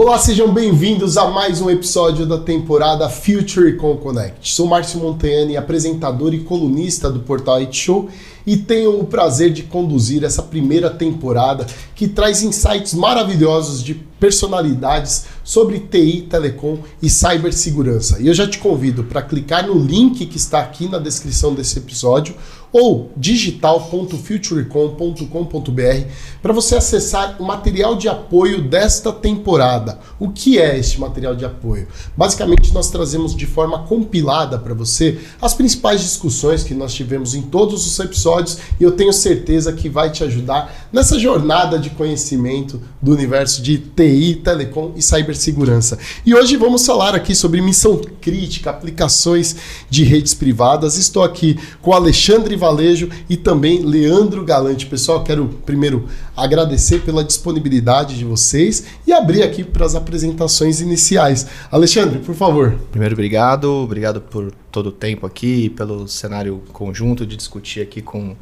Olá, sejam bem-vindos a mais um episódio da temporada Future Econ Connect. Sou Márcio Monteani, apresentador e colunista do portal IT Show, e tenho o prazer de conduzir essa primeira temporada que traz insights maravilhosos de personalidades sobre TI, telecom e cibersegurança. E eu já te convido para clicar no link que está aqui na descrição desse episódio ou digital.futurecom.com.br para você acessar o material de apoio desta temporada. O que é este material de apoio? Basicamente, nós trazemos de forma compilada para você as principais discussões que nós tivemos em todos os episódios e eu tenho certeza que vai te ajudar nessa jornada de conhecimento do universo de TI, telecom e cibersegurança. E hoje vamos falar aqui sobre missão crítica, aplicações de redes privadas. Estou aqui com Alexandre Valejo e também Leandro Galante. Pessoal, quero primeiro agradecer pela disponibilidade de vocês e abrir aqui para as apresentações iniciais. Alexandre, por favor. Primeiro, obrigado por todo o tempo aqui, pelo cenário conjunto de discutir aqui com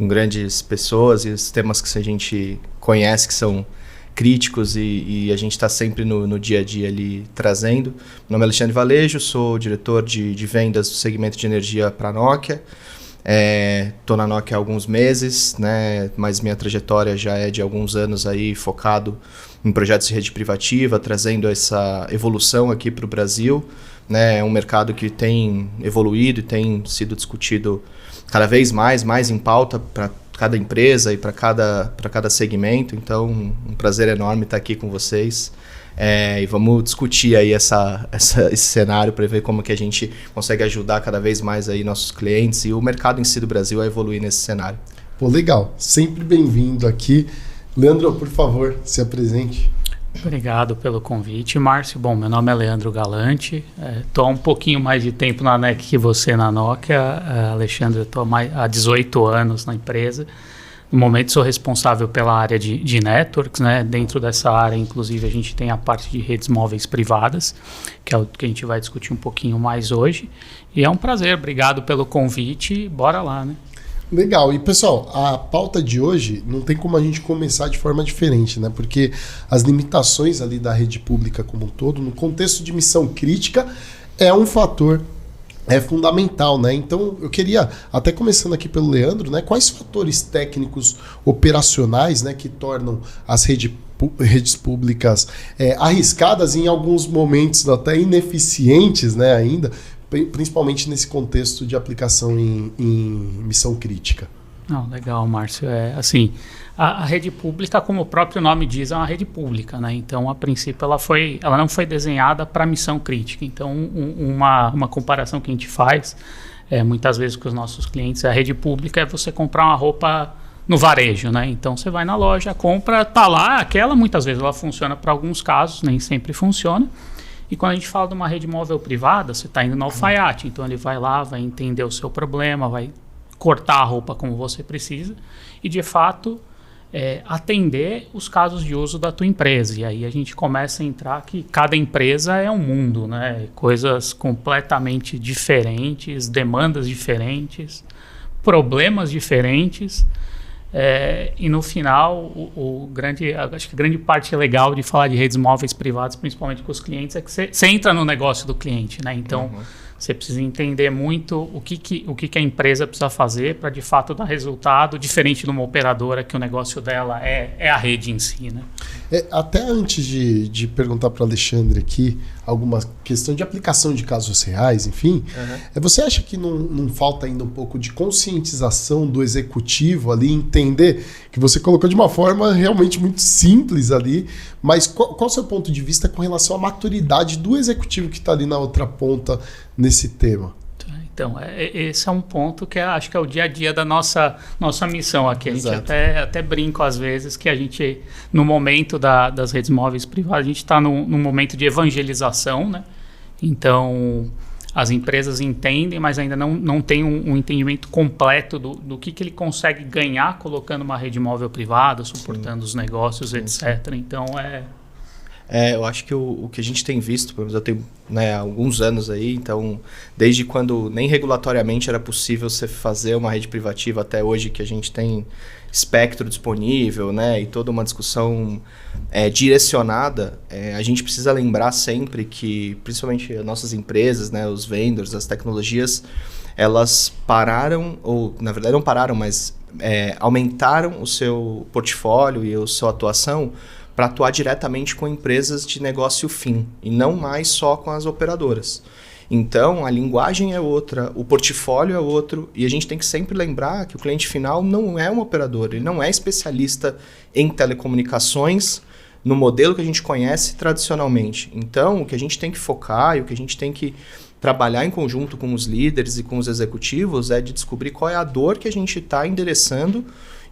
grandes pessoas e os temas que a gente conhece que são críticos e a gente está sempre no dia a dia ali trazendo. Meu nome é Alexandre Valejo, sou diretor de vendas do segmento de energia para a Nokia. Estou na Nokia há alguns meses, né, mas minha trajetória já é de alguns anos aí focado em projetos de rede privativa, trazendo essa evolução aqui para o Brasil. Né, é um mercado que tem evoluído e tem sido discutido cada vez mais em pauta para cada empresa e para cada segmento. Então, um prazer enorme estar aqui com vocês. E vamos discutir aí esse cenário para ver como que a gente consegue ajudar cada vez mais aí nossos clientes e o mercado em si do Brasil a evoluir nesse cenário. Pô, legal. Sempre bem-vindo aqui. Leandro, por favor, se apresente. Obrigado pelo convite, Márcio. Bom, meu nome é Leandro Galante. Estou há um pouquinho mais de tempo na NEC que você na Nokia. Alexandre, estou há 18 anos na empresa. No momento sou responsável pela área de networks, né? Dentro dessa área, inclusive, a gente tem a parte de redes móveis privadas, que é o que a gente vai discutir um pouquinho mais hoje. E é um prazer, obrigado pelo convite. Bora lá, né? Legal. E, pessoal, a pauta de hoje não tem como a gente começar de forma diferente, né? Porque as limitações ali da rede pública como um todo, no contexto de missão crítica, é um fator fundamental, né? Então, eu queria, até começando aqui pelo Leandro, né? Quais fatores técnicos operacionais, né, que tornam as redes públicas arriscadas e em alguns momentos até ineficientes, né, ainda, principalmente nesse contexto de aplicação em missão crítica? Não, legal, Márcio. Assim, a rede pública, como o próprio nome diz, é uma rede pública, né? Então, a princípio, ela não foi desenhada para missão crítica. Então, uma comparação que a gente faz, muitas vezes com os nossos clientes, a rede pública é você comprar uma roupa no varejo, né? Então, você vai na loja, compra, tá lá, aquela muitas vezes ela funciona para alguns casos, nem sempre funciona. E quando a gente fala de uma rede móvel privada, você está indo no alfaiate, então ele vai lá, vai entender o seu problema, vai cortar a roupa como você precisa e, de fato, atender os casos de uso da tua empresa. E aí a gente começa a entrar que cada empresa é um mundo, né? Coisas completamente diferentes, demandas diferentes, problemas diferentes. E no final, acho que a grande parte legal de falar de redes móveis privadas, principalmente com os clientes, é que você entra no negócio do cliente, né? Então, você precisa entender muito o que a empresa precisa fazer para, de fato, dar resultado, diferente de uma operadora que o negócio dela é a rede em si, né? Até antes de perguntar para o Alexandre aqui alguma questão de aplicação de casos reais, enfim, você acha que não falta ainda um pouco de conscientização do executivo ali, entender que você colocou de uma forma realmente muito simples ali, mas qual o seu ponto de vista com relação à maturidade do executivo que está ali na outra ponta nesse tema? Então, esse é um ponto que acho que é o dia a dia da nossa missão aqui. A gente até brinca às vezes que a gente, no momento das redes móveis privadas, a gente está num momento de evangelização, né? Então, as empresas entendem, mas ainda não tem um entendimento completo do que ele consegue ganhar colocando uma rede móvel privada, suportando os negócios, etc. Então, Eu acho que o que a gente tem visto, pelo menos eu tenho, né, alguns anos aí, então, desde quando nem regulatoriamente era possível você fazer uma rede privativa até hoje, que a gente tem espectro disponível, né, e toda uma discussão direcionada, a gente precisa lembrar sempre que, principalmente as nossas empresas, né, os vendors, as tecnologias, elas pararam, ou na verdade não pararam, mas aumentaram o seu portfólio e a sua atuação para atuar diretamente com empresas de negócio fim, e não mais só com as operadoras. Então, a linguagem é outra, o portfólio é outro, e a gente tem que sempre lembrar que o cliente final não é um operador, ele não é especialista em telecomunicações no modelo que a gente conhece tradicionalmente. Então, o que a gente tem que focar e o que a gente tem que trabalhar em conjunto com os líderes e com os executivos é de descobrir qual é a dor que a gente está endereçando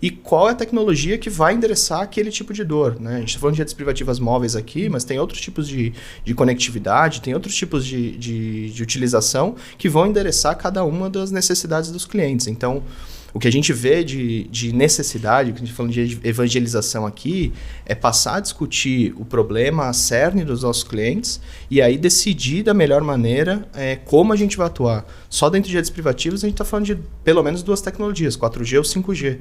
e qual é a tecnologia que vai endereçar aquele tipo de dor, né? A gente está falando de redes privativas móveis aqui, mas tem outros tipos de conectividade, tem outros tipos de utilização que vão endereçar cada uma das necessidades dos clientes. Então, o que a gente vê de necessidade, que a gente está falando de evangelização aqui, é passar a discutir o problema, a cerne dos nossos clientes e aí decidir da melhor maneira como a gente vai atuar. Só dentro de redes privativas a gente está falando de pelo menos 2 tecnologias, 4G ou 5G.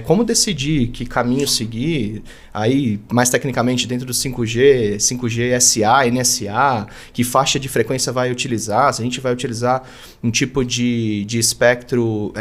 Como decidir que caminho seguir, aí mais tecnicamente dentro do 5G, 5G SA, NSA, que faixa de frequência vai utilizar, se a gente vai utilizar um tipo de espectro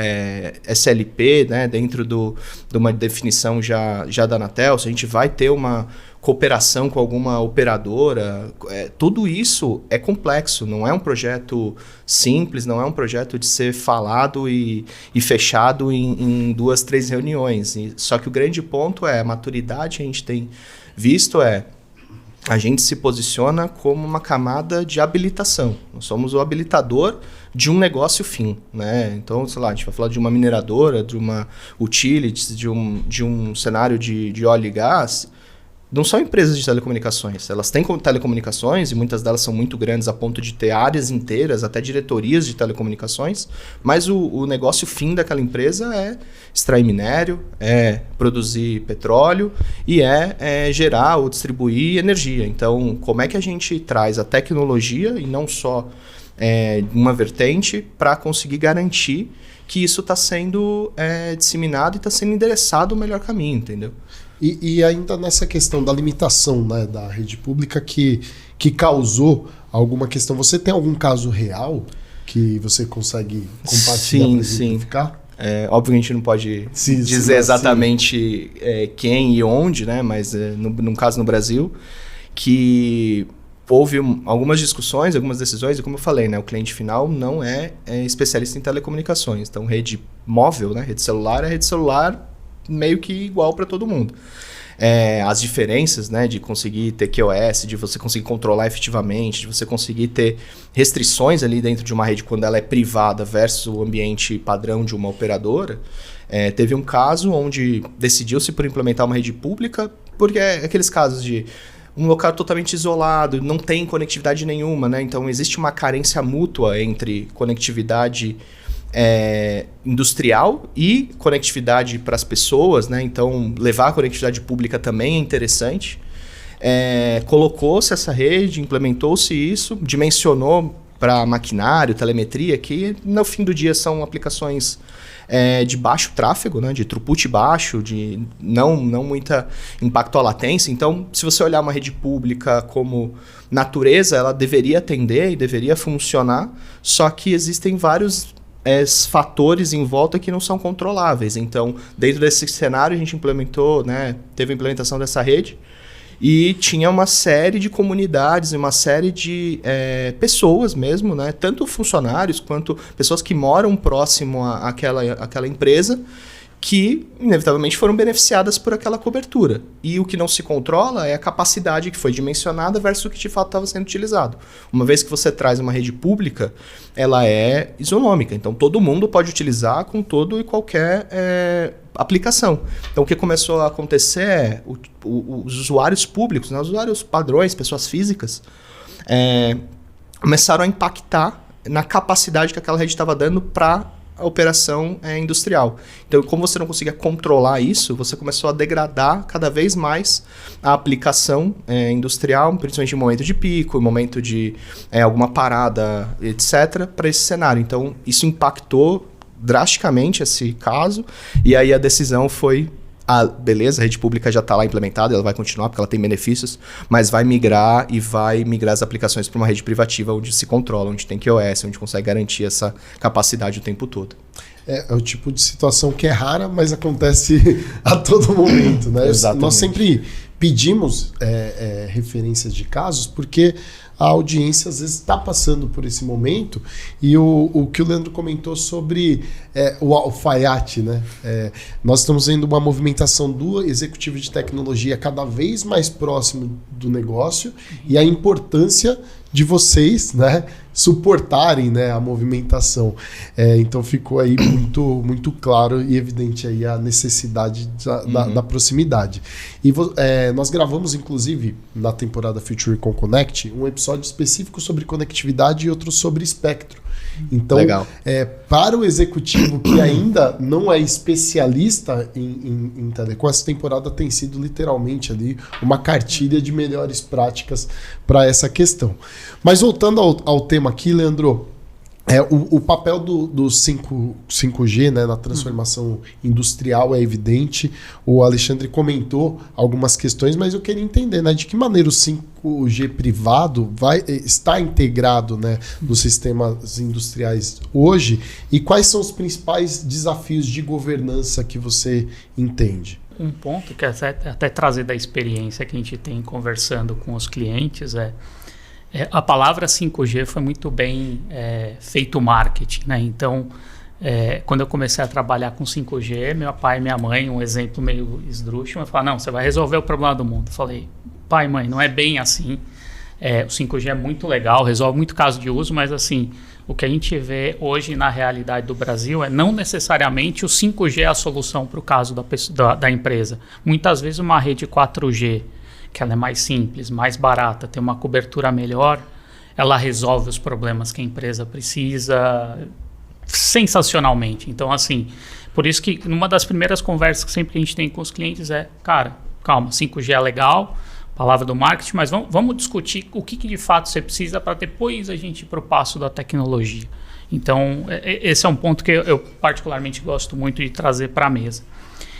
SLP, né, dentro de uma definição já da Anatel, se a gente vai ter uma cooperação com alguma operadora, tudo isso é complexo, não é um projeto simples, não é um projeto de ser falado e fechado em 2, 3 reuniões. Só que o grande ponto a maturidade que a gente tem visto a gente se posiciona como uma camada de habilitação. Nós somos o habilitador de um negócio fim, né? Então, sei lá, a gente vai falar de uma mineradora, de uma utilities, de um cenário de óleo e gás. Não são empresas de telecomunicações, elas têm telecomunicações e muitas delas são muito grandes a ponto de ter áreas inteiras, até diretorias de telecomunicações, mas o negócio fim daquela empresa é extrair minério, é produzir petróleo e é gerar ou distribuir energia. Então, como é que a gente traz a tecnologia e não só uma vertente para conseguir garantir que isso está sendo disseminado e está sendo endereçado o melhor caminho, entendeu? E ainda nessa questão da limitação, né, da rede pública que causou alguma questão, você tem algum caso real que você consegue compartilhar para exemplificar? Óbvio que a gente não pode dizer exatamente quem e onde, né, mas no caso no Brasil, que houve algumas discussões, algumas decisões, e como eu falei, né, o cliente final não é especialista em telecomunicações. Então, rede móvel, né, rede celular meio que igual para todo mundo. As diferenças, né, de conseguir ter QoS, de você conseguir controlar efetivamente, de você conseguir ter restrições ali dentro de uma rede quando ela é privada versus o ambiente padrão de uma operadora. Teve um caso onde decidiu-se por implementar uma rede pública, porque aqueles casos de um local totalmente isolado, não tem conectividade nenhuma, né? Então existe uma carência mútua entre conectividade industrial e conectividade para as pessoas, né? Então levar a conectividade pública também é interessante. Colocou-se essa rede, implementou-se isso, dimensionou para maquinário, telemetria, que no fim do dia são aplicações de baixo tráfego, né? De throughput baixo, de não muita impacto à latência. Então, se você olhar uma rede pública como natureza, ela deveria atender e deveria funcionar, só que existem vários fatores em volta que não são controláveis. Então, dentro desse cenário, a gente implementou, né, teve a implementação dessa rede e tinha uma série de comunidades e uma série de pessoas mesmo, né, tanto funcionários quanto pessoas que moram próximo àquela empresa, que inevitavelmente foram beneficiadas por aquela cobertura. E o que não se controla é a capacidade que foi dimensionada versus o que de fato estava sendo utilizado. Uma vez que você traz uma rede pública, ela é isonômica, então todo mundo pode utilizar com todo e qualquer aplicação. Então o que começou a acontecer é os usuários públicos, né, os usuários padrões, pessoas físicas, começaram a impactar na capacidade que aquela rede estava dando para a operação industrial. Então, como você não conseguia controlar isso, você começou a degradar cada vez mais a aplicação industrial, principalmente em momento de pico, em momento de alguma parada, etc., para esse cenário. Então, isso impactou drasticamente esse caso, e aí a decisão foi: beleza, a rede pública já está lá implementada, ela vai continuar porque ela tem benefícios, mas vai migrar as aplicações para uma rede privativa onde se controla, onde tem QoS, onde consegue garantir essa capacidade o tempo todo. É o tipo de situação que é rara, mas acontece a todo momento, né? Exatamente. Nós sempre pedimos referências de casos porque a audiência às vezes está passando por esse momento, e o que o Leandro comentou sobre o alfaiate, né? Nós estamos vendo uma movimentação do executivo de tecnologia cada vez mais próximo do negócio, e a importância de vocês, né, suportarem, né, a movimentação. Então ficou aí muito claro e evidente aí a necessidade da proximidade. E nós gravamos, inclusive, na temporada Future Con Connect, um episódio específico sobre conectividade e outro sobre espectro. Então, para o executivo que ainda não é especialista em telecom, essa temporada tem sido literalmente ali uma cartilha de melhores práticas para essa questão. Mas voltando ao tema aqui, Leandro, o papel do 5G, né, na transformação industrial é evidente. O Alexandre comentou algumas questões, mas eu queria entender, né, de que maneira o 5G privado está integrado, né, nos sistemas industriais hoje, e quais são os principais desafios de governança que você entende? Um ponto que até trazer da experiência que a gente tem conversando com os clientes a palavra 5G foi muito bem feito marketing, né? Então, quando eu comecei a trabalhar com 5G, meu pai e minha mãe, um exemplo meio esdrúxulo, falaram: não, você vai resolver o problema do mundo. Eu falei: pai, mãe, não é bem assim. O 5G é muito legal, resolve muito caso de uso, mas assim, o que a gente vê hoje na realidade do Brasil não necessariamente o 5G é a solução para o caso da empresa. Muitas vezes uma rede 4G, que ela é mais simples, mais barata, tem uma cobertura melhor, ela resolve os problemas que a empresa precisa sensacionalmente. Então, assim, por isso que numa das primeiras conversas que sempre a gente tem com os clientes cara, calma, 5G é legal, palavra do marketing, mas vamos discutir o que de fato você precisa para depois a gente ir para o passo da tecnologia. Então, esse é um ponto que eu particularmente gosto muito de trazer para a mesa.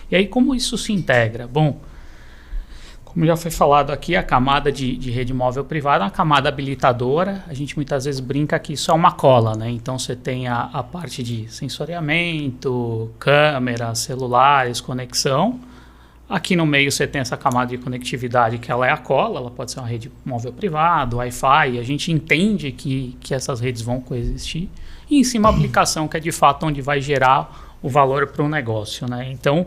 E aí, como isso se integra? Bom, como já foi falado aqui, a camada de rede móvel privada é uma camada habilitadora. A gente muitas vezes brinca que isso é uma cola, né? Então você tem a parte de sensoriamento, câmera, celulares, conexão. Aqui no meio você tem essa camada de conectividade, que ela é a cola, ela pode ser uma rede móvel privada, Wi-Fi. A gente entende que essas redes vão coexistir. E em cima a aplicação, que é de fato onde vai gerar o valor para o negócio, né? Então,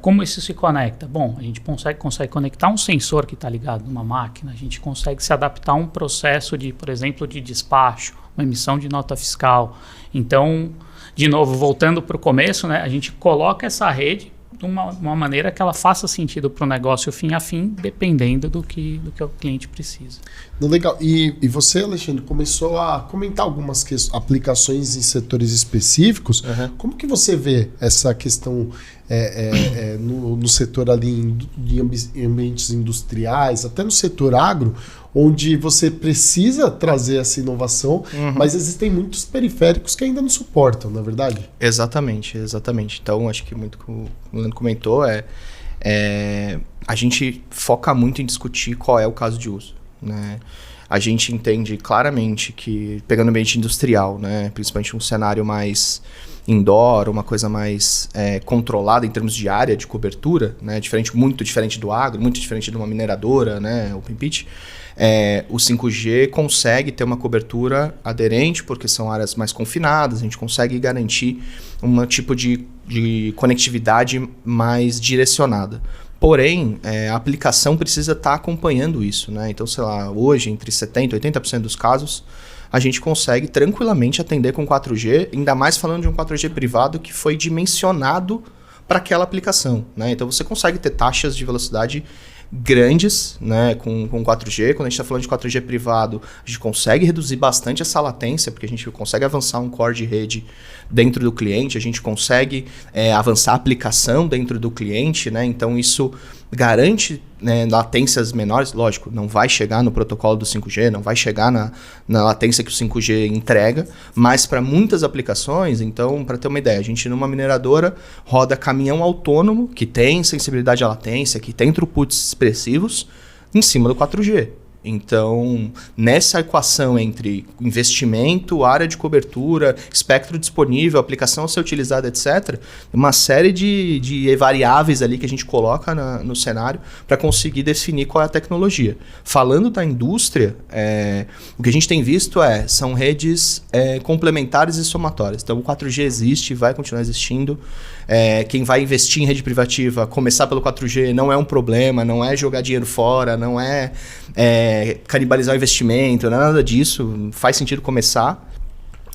como isso se conecta? Bom, a gente consegue conectar um sensor que está ligado numa máquina, a gente consegue se adaptar a um processo de, por exemplo, de despacho, uma emissão de nota fiscal. Então, de novo, voltando para o começo, né, a gente coloca essa rede de uma maneira que ela faça sentido para o negócio fim a fim, dependendo do que o cliente precisa. Legal. E você, Alexandre, começou a comentar algumas aplicações em setores específicos. Uhum. Como que você vê essa questão no setor ali de ambientes industriais, até no setor agro, onde você precisa trazer essa inovação, mas existem muitos periféricos que ainda não suportam, não é verdade? Exatamente. Então, acho que muito que o Leandro comentou a gente foca muito em discutir qual é o caso de uso, né? A gente entende claramente que, pegando o ambiente industrial, né, principalmente um cenário mais indoor, uma coisa mais controlada em termos de área de cobertura, né, muito diferente do agro, muito diferente de uma mineradora, né, open pit, o 5G consegue ter uma cobertura aderente, porque são áreas mais confinadas, a gente consegue garantir um tipo de conectividade mais direcionada. Porém, a aplicação precisa estar acompanhando isso, né? Então, sei lá, hoje, entre 70% e 80% dos casos, a gente consegue tranquilamente atender com 4G, ainda mais falando de um 4G privado que foi dimensionado para aquela aplicação, né? Então, você consegue ter taxas de velocidade grandes, né, com 4G. Quando a gente está falando de 4G privado, a gente consegue reduzir bastante essa latência, porque a gente consegue avançar um core de rede dentro do cliente, a gente consegue avançar a aplicação dentro do cliente, né? Então isso garante, né, latências menores. Lógico, não vai chegar no protocolo do 5G, não vai chegar na latência que o 5G entrega, mas para muitas aplicações, então, para ter uma ideia, a gente numa mineradora roda caminhão autônomo que tem sensibilidade à latência, que tem throughputs expressivos em cima do 4G. Então, nessa equação entre investimento, área de cobertura, espectro disponível, aplicação a ser utilizada, etc., uma série de variáveis ali que a gente coloca no cenário para conseguir definir qual é a tecnologia. Falando da indústria, o que a gente tem visto são redes complementares e somatórias. Então, o 4G existe, vai continuar existindo. Quem vai investir em rede privativa, começar pelo 4G não é um problema, não é jogar dinheiro fora, não é canibalizar o investimento, não é nada disso, faz sentido começar.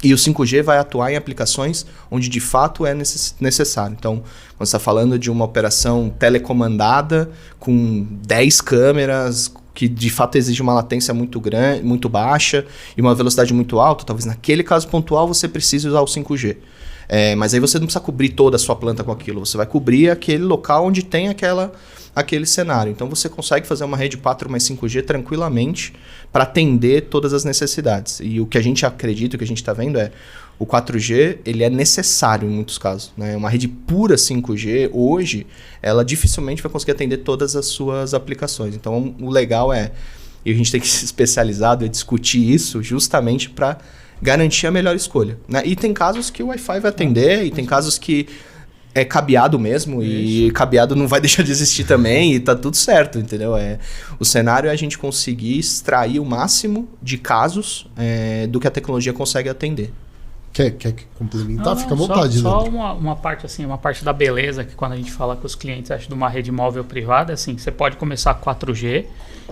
E o 5G vai atuar em aplicações onde de fato é necessário. Então, quando você está falando de uma operação telecomandada com 10 câmeras, que de fato exige uma latência muito grande, muito baixa e uma velocidade muito alta, talvez naquele caso pontual você precise usar o 5G. Mas aí você não precisa cobrir toda a sua planta com aquilo, você vai cobrir aquele local onde tem aquele cenário. Então você consegue fazer uma rede 4 mais 5G tranquilamente para atender todas as necessidades. E o que a gente acredita, o que a gente está vendo o 4G ele é necessário em muitos casos, né? Uma rede pura 5G hoje, ela dificilmente vai conseguir atender todas as suas aplicações. Então o legal e a gente tem que ser especializado e discutir isso justamente para garantir a melhor escolha, né? E tem casos que o Wi-Fi vai atender, e tem casos que é cabeado mesmo, e cabeado não vai deixar de existir também, e tá tudo certo, entendeu? O cenário é a gente conseguir extrair o máximo de casos do que a tecnologia consegue atender. Quer complementar? Não, fica à vontade. Só uma parte assim, uma parte da beleza que quando a gente fala com os clientes, acho, de uma rede móvel privada, assim, você pode começar 4G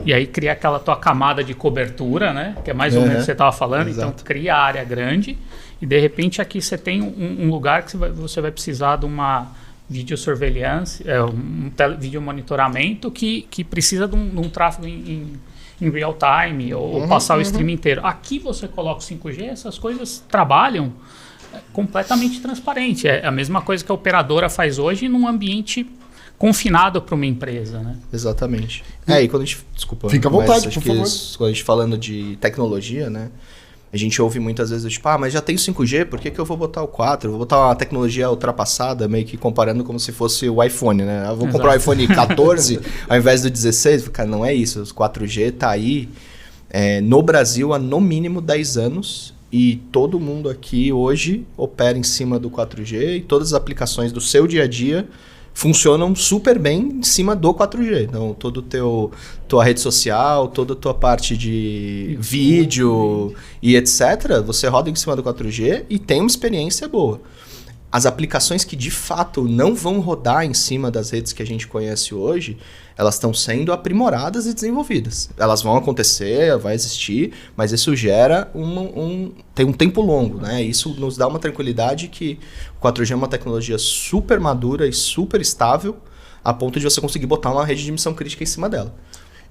e aí criar aquela tua camada de cobertura, né? Que é mais ou menos o que você estava falando. Exato. Então cria a área grande e de repente aqui você tem um lugar que você vai precisar de uma videosurveillance, vídeo monitoramento que precisa de um tráfego em real time ou passar o stream inteiro. Aqui você coloca o 5G, essas coisas trabalham completamente transparente. É a mesma coisa que a operadora faz hoje num ambiente confinado para uma empresa, né? Exatamente. E quando a gente... Desculpa. Fica à vontade, por favor. Quando a gente falando de tecnologia, né? A gente ouve muitas vezes, tipo, mas já tem 5G, por que eu vou botar o 4? Eu vou botar uma tecnologia ultrapassada, meio que comparando como se fosse o iPhone, né? Eu vou comprar o iPhone 14 ao invés do 16. Cara, não é isso. O 4G tá aí no Brasil há no mínimo 10 anos e todo mundo aqui hoje opera em cima do 4G e todas as aplicações do seu dia a dia funcionam super bem em cima do 4G. Então, toda tua rede social, toda a tua parte de vídeo e etc., você roda em cima do 4G e tem uma experiência boa. As aplicações que de fato não vão rodar em cima das redes que a gente conhece hoje, elas estão sendo aprimoradas e desenvolvidas. Elas vão acontecer, vai existir, mas isso gera tem um tempo longo, né? Isso nos dá uma tranquilidade que o 4G é uma tecnologia super madura e super estável, a ponto de você conseguir botar uma rede de missão crítica em cima dela.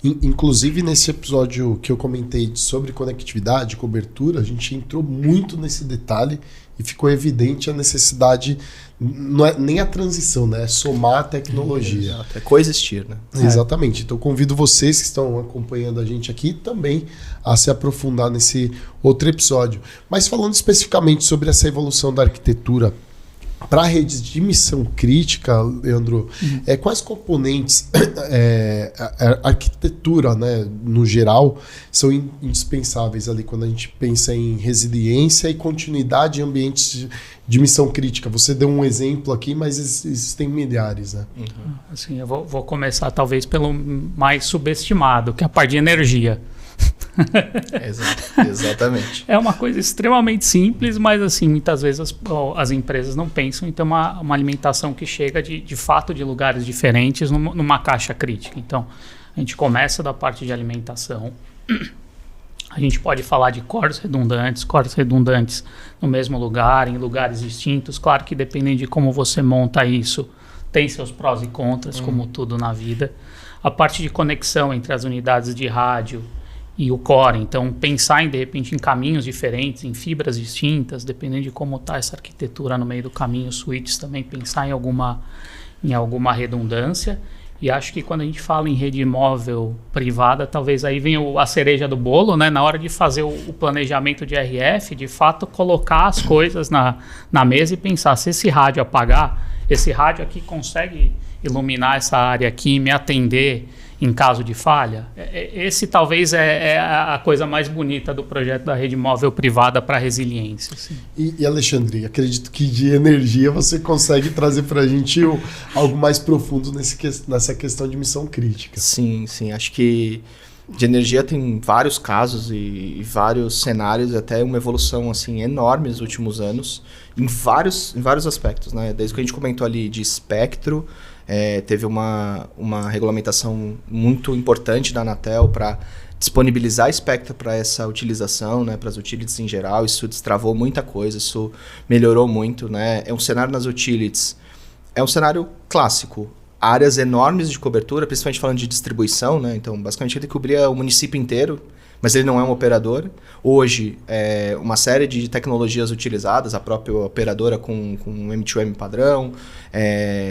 Inclusive, nesse episódio que eu comentei sobre conectividade, cobertura, a gente entrou muito nesse detalhe e ficou evidente a necessidade, não é nem a transição, né? É somar a tecnologia. Exato, é coexistir, né? Exatamente. Então, convido vocês que estão acompanhando a gente aqui também a se aprofundar nesse outro episódio. Mas falando especificamente sobre essa evolução da arquitetura para redes de missão crítica, Leandro, quais componentes a arquitetura, né, no geral, são indispensáveis ali quando a gente pensa em resiliência e continuidade em ambientes de missão crítica? Você deu um exemplo aqui, mas existem milhares, né? Assim, eu vou começar talvez pelo mais subestimado, que é a parte de energia. Exatamente. É uma coisa extremamente simples, mas assim, muitas vezes as empresas não pensam em ter uma alimentação que chega de fato de lugares diferentes numa caixa crítica. Então, a gente começa da parte de alimentação. A gente pode falar de cores redundantes no mesmo lugar, em lugares distintos. Claro que dependendo de como você monta isso, tem seus prós e contras, como tudo na vida. a parte de conexão entre as unidades de rádio e o core. Então, pensar de repente em caminhos diferentes, em fibras distintas, dependendo de como está essa arquitetura no meio do caminho, switches também, pensar em alguma redundância. E acho que quando a gente fala em rede móvel privada, talvez aí venha a cereja do bolo, né? Na hora de fazer o planejamento de RF, de fato, colocar as coisas na mesa e pensar, se esse rádio apagar, esse rádio aqui consegue iluminar essa área aqui e me atender em caso de falha? Esse talvez é a coisa mais bonita do projeto da rede móvel privada para resiliência. Assim. E Alexandre, acredito que de energia você consegue trazer para a gente algo mais profundo nessa questão de missão crítica. Sim. Acho que de energia tem vários casos e vários cenários, até uma evolução assim, enorme nos últimos anos, em vários aspectos. Né? Desde que a gente comentou ali de espectro, teve uma regulamentação muito importante da Anatel para disponibilizar espectro para essa utilização, né, para as utilities em geral. Isso destravou muita coisa, isso melhorou muito. Né? É um cenário nas utilities, é um cenário clássico. Áreas enormes de cobertura, principalmente falando de distribuição. Né? Então, basicamente, ele cobria o município inteiro, mas ele não é um operador. Hoje, uma série de tecnologias utilizadas, a própria operadora com M2M padrão,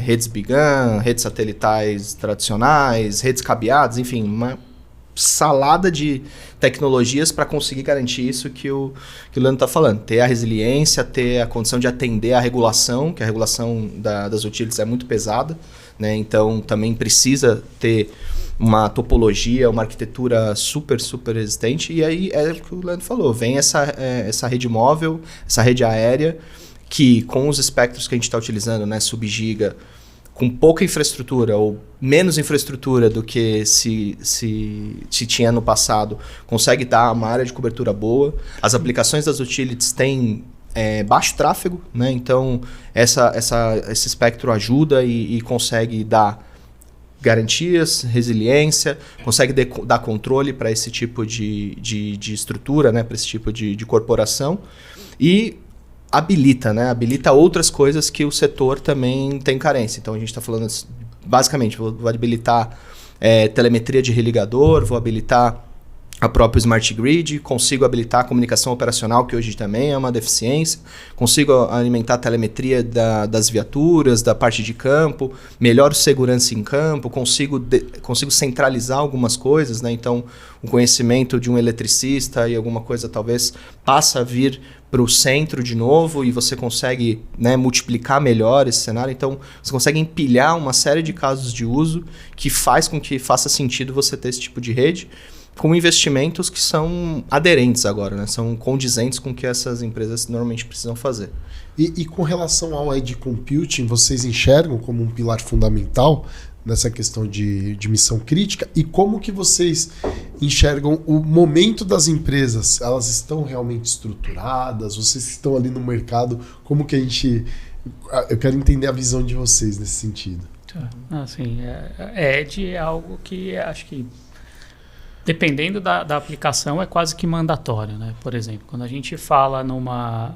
redes BIGAN, redes satelitais tradicionais, redes cabeadas, enfim, uma salada de tecnologias para conseguir garantir isso que o Leandro está falando. Ter a resiliência, ter a condição de atender a regulação, que a regulação das utilities é muito pesada, né? Então também precisa ter uma topologia, uma arquitetura super resistente. E aí é o que o Leandro falou, vem essa rede móvel, essa rede aérea, que com os espectros que a gente está utilizando, né, sub-giga, com pouca infraestrutura ou menos infraestrutura do que se tinha no passado, consegue dar uma área de cobertura boa. As aplicações das utilities têm baixo tráfego, né? Então esse espectro ajuda e consegue dar garantias, resiliência, consegue dar controle para esse tipo de estrutura, né? Para esse tipo de corporação, e habilita outras coisas que o setor também tem carência. Então a gente está falando, basicamente, vou habilitar telemetria de religador, vou habilitar a própria Smart Grid, consigo habilitar a comunicação operacional, que hoje também é uma deficiência, consigo alimentar a telemetria das viaturas, da parte de campo, melhoro segurança em campo, consigo centralizar algumas coisas, né? Então o conhecimento de um eletricista e alguma coisa talvez passa a vir para o centro de novo e você consegue, né, multiplicar melhor esse cenário. Então você consegue empilhar uma série de casos de uso que faz com que faça sentido você ter esse tipo de rede, com investimentos que são aderentes agora, né? São condizentes com o que essas empresas normalmente precisam fazer. E com relação ao Edge Computing, vocês enxergam como um pilar fundamental nessa questão de missão crítica? E como que vocês enxergam o momento das empresas? Elas estão realmente estruturadas? Vocês que estão ali no mercado, como que eu quero entender a visão de vocês nesse sentido. Assim, Edge é algo que acho que, dependendo da aplicação, é quase que mandatório, né? Por exemplo, quando a gente fala numa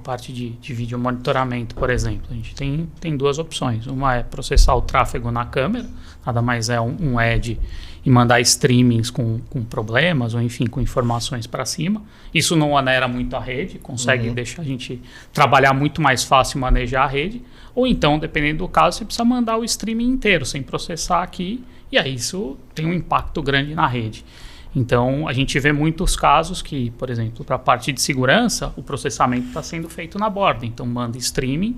parte de vídeo monitoramento, por exemplo, a gente tem duas opções. Uma é processar o tráfego na câmera, nada mais é um Edge, e mandar streamings com problemas, ou enfim, com informações para cima. Isso não onera muito a rede, consegue deixar a gente trabalhar muito mais fácil e manejar a rede. Ou então, dependendo do caso, você precisa mandar o streaming inteiro, sem processar aqui, e aí isso tem um impacto grande na rede. Então, a gente vê muitos casos que, por exemplo, para a parte de segurança, o processamento está sendo feito na borda. Então, manda streaming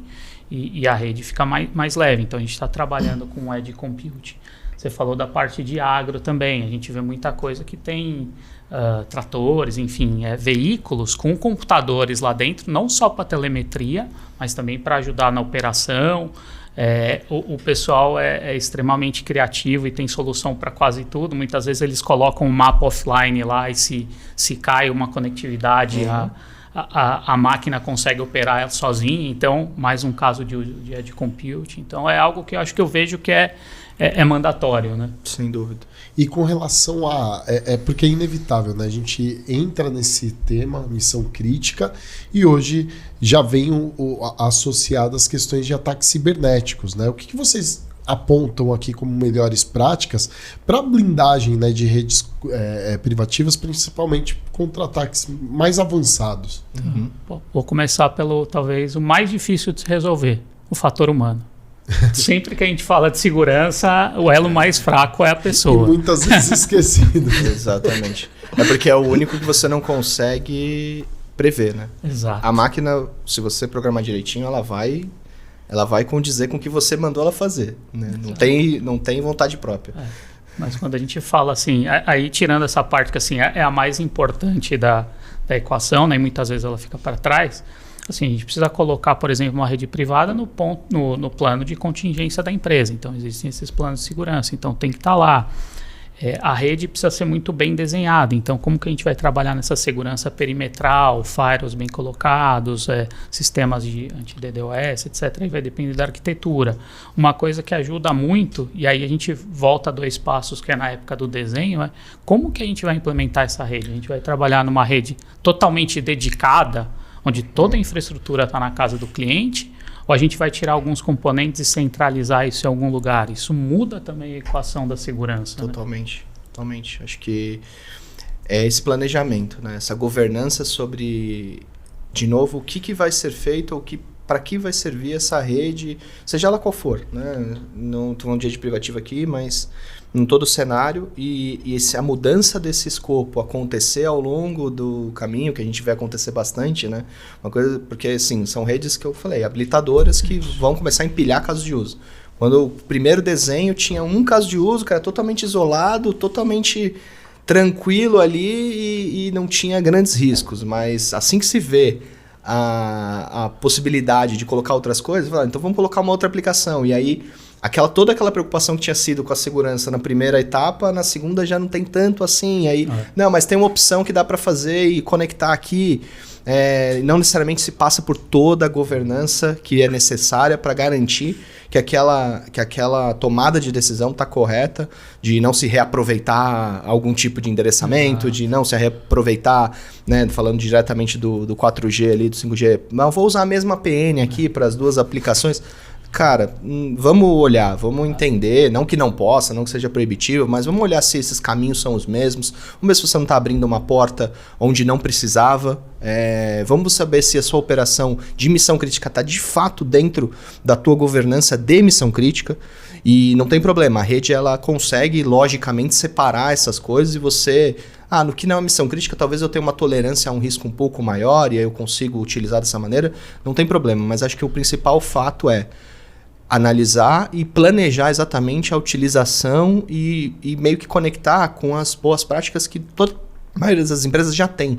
e a rede fica mais leve. Então, a gente está trabalhando com o Edge Computing. Você falou da parte de agro também. A gente vê muita coisa que tem tratores, enfim, veículos com computadores lá dentro, não só para telemetria, mas também para ajudar na operação. O pessoal é extremamente criativo e tem solução para quase tudo. Muitas vezes eles colocam um mapa offline lá e se cai uma conectividade, a máquina consegue operar ela sozinha. Então, mais um caso de Edge Computing. Então, é algo que eu acho que eu vejo que é mandatório, né? Sem dúvida. E com relação porque é inevitável, né? A gente entra nesse tema, missão crítica, e hoje já vem associado às questões de ataques cibernéticos, né? O que vocês apontam aqui como melhores práticas para blindagem, né, de redes privativas, principalmente contra-ataques mais avançados? Vou começar pelo, talvez, o mais difícil de se resolver, o fator humano. Sempre que a gente fala de segurança, o elo mais fraco é a pessoa. E muitas vezes esquecido. Exatamente. É porque é o único que você não consegue prever, né? Exato. A máquina, se você programar direitinho, ela vai condizer com o que você mandou ela fazer, né? Não tem vontade própria. Mas quando a gente fala assim, aí tirando essa parte que assim, é a mais importante da equação, né, e muitas vezes ela fica para trás, assim, a gente precisa colocar, por exemplo, uma rede privada no plano de contingência da empresa. Então, existem esses planos de segurança, então tem que estar lá. A rede precisa ser muito bem desenhada. Então, como que a gente vai trabalhar nessa segurança perimetral, firewalls bem colocados, sistemas de anti-DDoS, etc. E vai depender da arquitetura. Uma coisa que ajuda muito, e aí a gente volta a 2 passos, que é na época do desenho, é como que a gente vai implementar essa rede? A gente vai trabalhar numa rede totalmente dedicada, onde toda a infraestrutura está na casa do cliente, ou a gente vai tirar alguns componentes e centralizar isso em algum lugar? Isso muda também a equação da segurança. Totalmente, né? Totalmente. Acho que é esse planejamento, né? Essa governança sobre, de novo, o que vai ser feito, ou para que vai servir essa rede, seja ela qual for, né? Não estou falando de rede privativa aqui, mas em todo o cenário, e a mudança desse escopo acontecer ao longo do caminho, que a gente vê acontecer bastante, né? Uma coisa, porque assim, são redes que eu falei, habilitadoras que vão começar a empilhar casos de uso. Quando o primeiro desenho tinha um caso de uso, que era totalmente isolado, totalmente tranquilo ali e não tinha grandes riscos, mas assim que se vê a possibilidade de colocar outras coisas, então vamos colocar uma outra aplicação, e aí toda aquela preocupação que tinha sido com a segurança na primeira etapa, na segunda já não tem tanto assim. Aí, não, mas tem uma opção que dá para fazer e conectar aqui. Não necessariamente se passa por toda a governança que é necessária para garantir que aquela tomada de decisão está correta, de não se reaproveitar algum tipo de endereçamento, de não se reaproveitar, né, falando diretamente do 4G ali, do 5G. Não, vou usar a mesma PN aqui para as duas aplicações. Cara, vamos olhar, vamos entender, não que não possa, não que seja proibitivo, mas vamos olhar se esses caminhos são os mesmos, vamos ver se você não está abrindo uma porta onde não precisava, vamos saber se a sua operação de missão crítica está de fato dentro da tua governança de missão crítica, e não tem problema, a rede ela consegue logicamente separar essas coisas e você... no que não é missão crítica, talvez eu tenha uma tolerância a um risco um pouco maior e aí eu consigo utilizar dessa maneira, não tem problema, mas acho que o principal fato é analisar e planejar exatamente a utilização e meio que conectar com as boas práticas que a maioria das empresas já tem.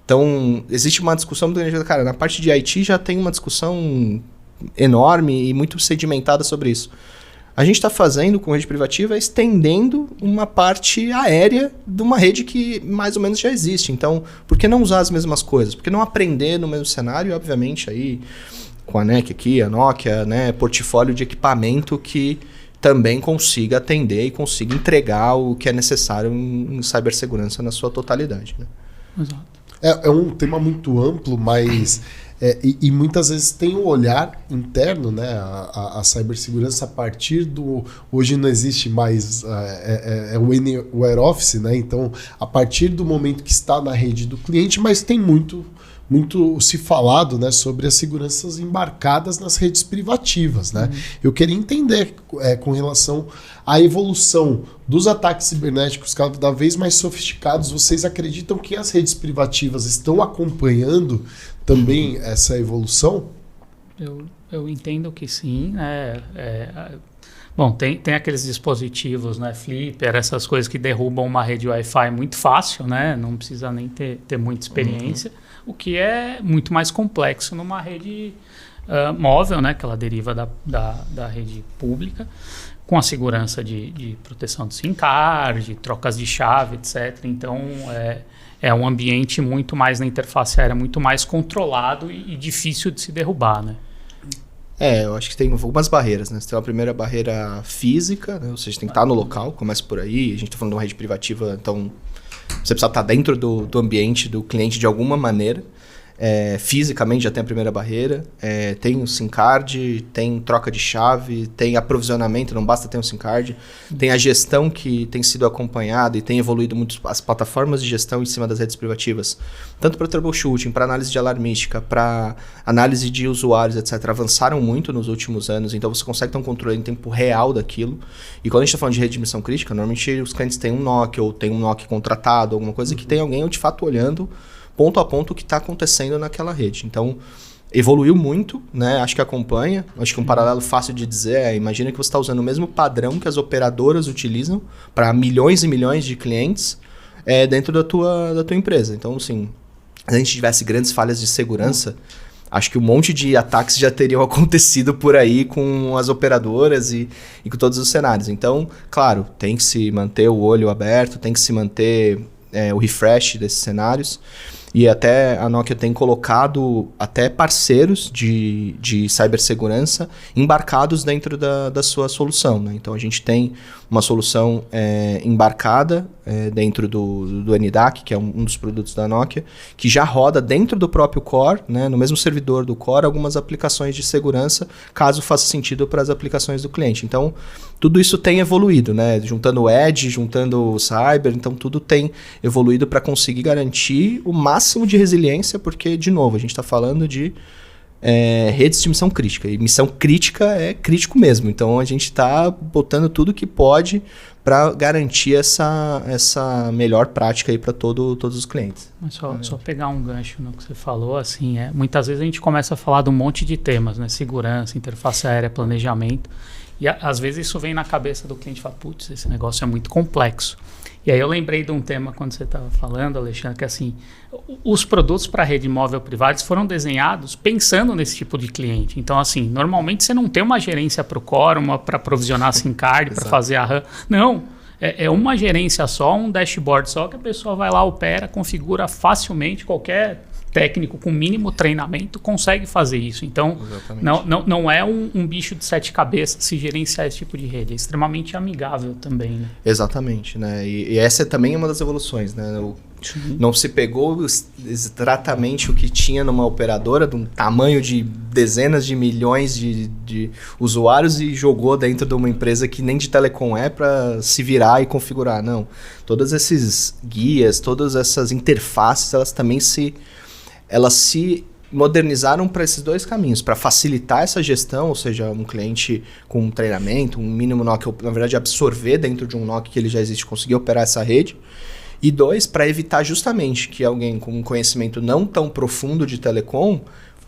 Então, existe uma discussão muito grande, cara, na parte de IT já tem uma discussão enorme e muito sedimentada sobre isso. A gente está fazendo com rede privativa, estendendo uma parte aérea de uma rede que mais ou menos já existe. Então, por que não usar as mesmas coisas? Por que não aprender no mesmo cenário? E, obviamente, aí, com a NEC aqui, a Nokia, né, portfólio de equipamento que também consiga atender e consiga entregar o que é necessário em cibersegurança na sua totalidade. Né? Exato. É um tema muito amplo, mas... E muitas vezes tem um olhar interno, né? A cibersegurança a partir do... Hoje não existe mais o Anywhere Office, né? Então, a partir do momento que está na rede do cliente, mas tem muito se falado, né, sobre as seguranças embarcadas nas redes privativas. Né? Eu queria entender com relação à evolução dos ataques cibernéticos cada vez mais sofisticados. Vocês acreditam que as redes privativas estão acompanhando também essa evolução? Eu entendo que sim. Bom, tem aqueles dispositivos, né, Flipper, essas coisas que derrubam uma rede Wi-Fi muito fácil, né? Não precisa nem ter muita experiência, o que é muito mais complexo numa rede móvel, né, que ela deriva da rede pública, com a segurança de proteção de SIM card, trocas de chave, etc. Então, é um ambiente muito mais na interface aérea, muito mais controlado e difícil de se derrubar, né? Eu acho que tem algumas barreiras, né? Você tem uma primeira barreira física, né? Ou seja, tem que estar no local, começa por aí. A gente está falando de uma rede privativa, então você precisa estar dentro do ambiente do cliente de alguma maneira. fisicamente já tem a primeira barreira, tem o SIM card, tem troca de chave, tem aprovisionamento, não basta ter um SIM card, tem a gestão que tem sido acompanhada e tem evoluído muito as plataformas de gestão em cima das redes privativas, tanto para troubleshooting, para análise de alarmística, para análise de usuários, etc. Avançaram muito nos últimos anos, então você consegue ter um controle em tempo real daquilo. E quando a gente está falando de rede de missão crítica, normalmente os clientes têm um NOC ou tem um NOC contratado, alguma coisa que tem alguém de fato olhando ponto a ponto o que está acontecendo naquela rede. Então, evoluiu muito, né? Acho que acompanha. Acho que um paralelo fácil de dizer imagina que você está usando o mesmo padrão que as operadoras utilizam para milhões e milhões de clientes dentro da tua empresa. Então, assim, se a gente tivesse grandes falhas de segurança, acho que um monte de ataques já teriam acontecido por aí com as operadoras e com todos os cenários. Então, claro, tem que se manter o olho aberto, tem que se manter o refresh desses cenários. E até a Nokia tem colocado até parceiros de cibersegurança embarcados dentro da sua solução, né? Então a gente tem uma solução embarcada dentro do NDAC, que é um dos produtos da Nokia, que já roda dentro do próprio Core, né, no mesmo servidor do Core, algumas aplicações de segurança, caso faça sentido para as aplicações do cliente. Então, tudo isso tem evoluído, né? Juntando o Edge, juntando o Cyber, então tudo tem evoluído para conseguir garantir o máximo de resiliência, porque, de novo, a gente está falando de redes de missão crítica. E missão crítica é crítico mesmo. Então, a gente está botando tudo que pode para garantir essa melhor prática aí para todos os clientes. Mas só pegar um gancho no que você falou, assim, muitas vezes a gente começa a falar de um monte de temas, né? Segurança, interface aérea, planejamento. E às vezes isso vem na cabeça do cliente e fala, putz, esse negócio é muito complexo. E aí eu lembrei de um tema quando você estava falando, Alexandre, que assim, os produtos para rede móvel privada foram desenhados pensando nesse tipo de cliente. Então, assim, normalmente você não tem uma gerência para o Core, uma para provisionar SIM card, para fazer a RAM. Não, é uma gerência só, um dashboard só, que a pessoa vai lá, opera, configura facilmente, qualquer técnico com mínimo treinamento consegue fazer isso. Então, não é um bicho de 7 cabeças se gerenciar esse tipo de rede. É extremamente amigável também, né? Exatamente, né? E essa também é uma das evoluções, né? Não se pegou exatamente o que tinha numa operadora, de um tamanho de dezenas de milhões de usuários e jogou dentro de uma empresa que nem de telecom é para se virar e configurar. Não. Todos esses guias, todas essas interfaces, elas também se modernizaram para esses dois caminhos, para facilitar essa gestão, ou seja, um cliente com um treinamento, um mínimo NOC, na verdade absorver dentro de um NOC que ele já existe, conseguir operar essa rede. E 2, para evitar justamente que alguém com um conhecimento não tão profundo de telecom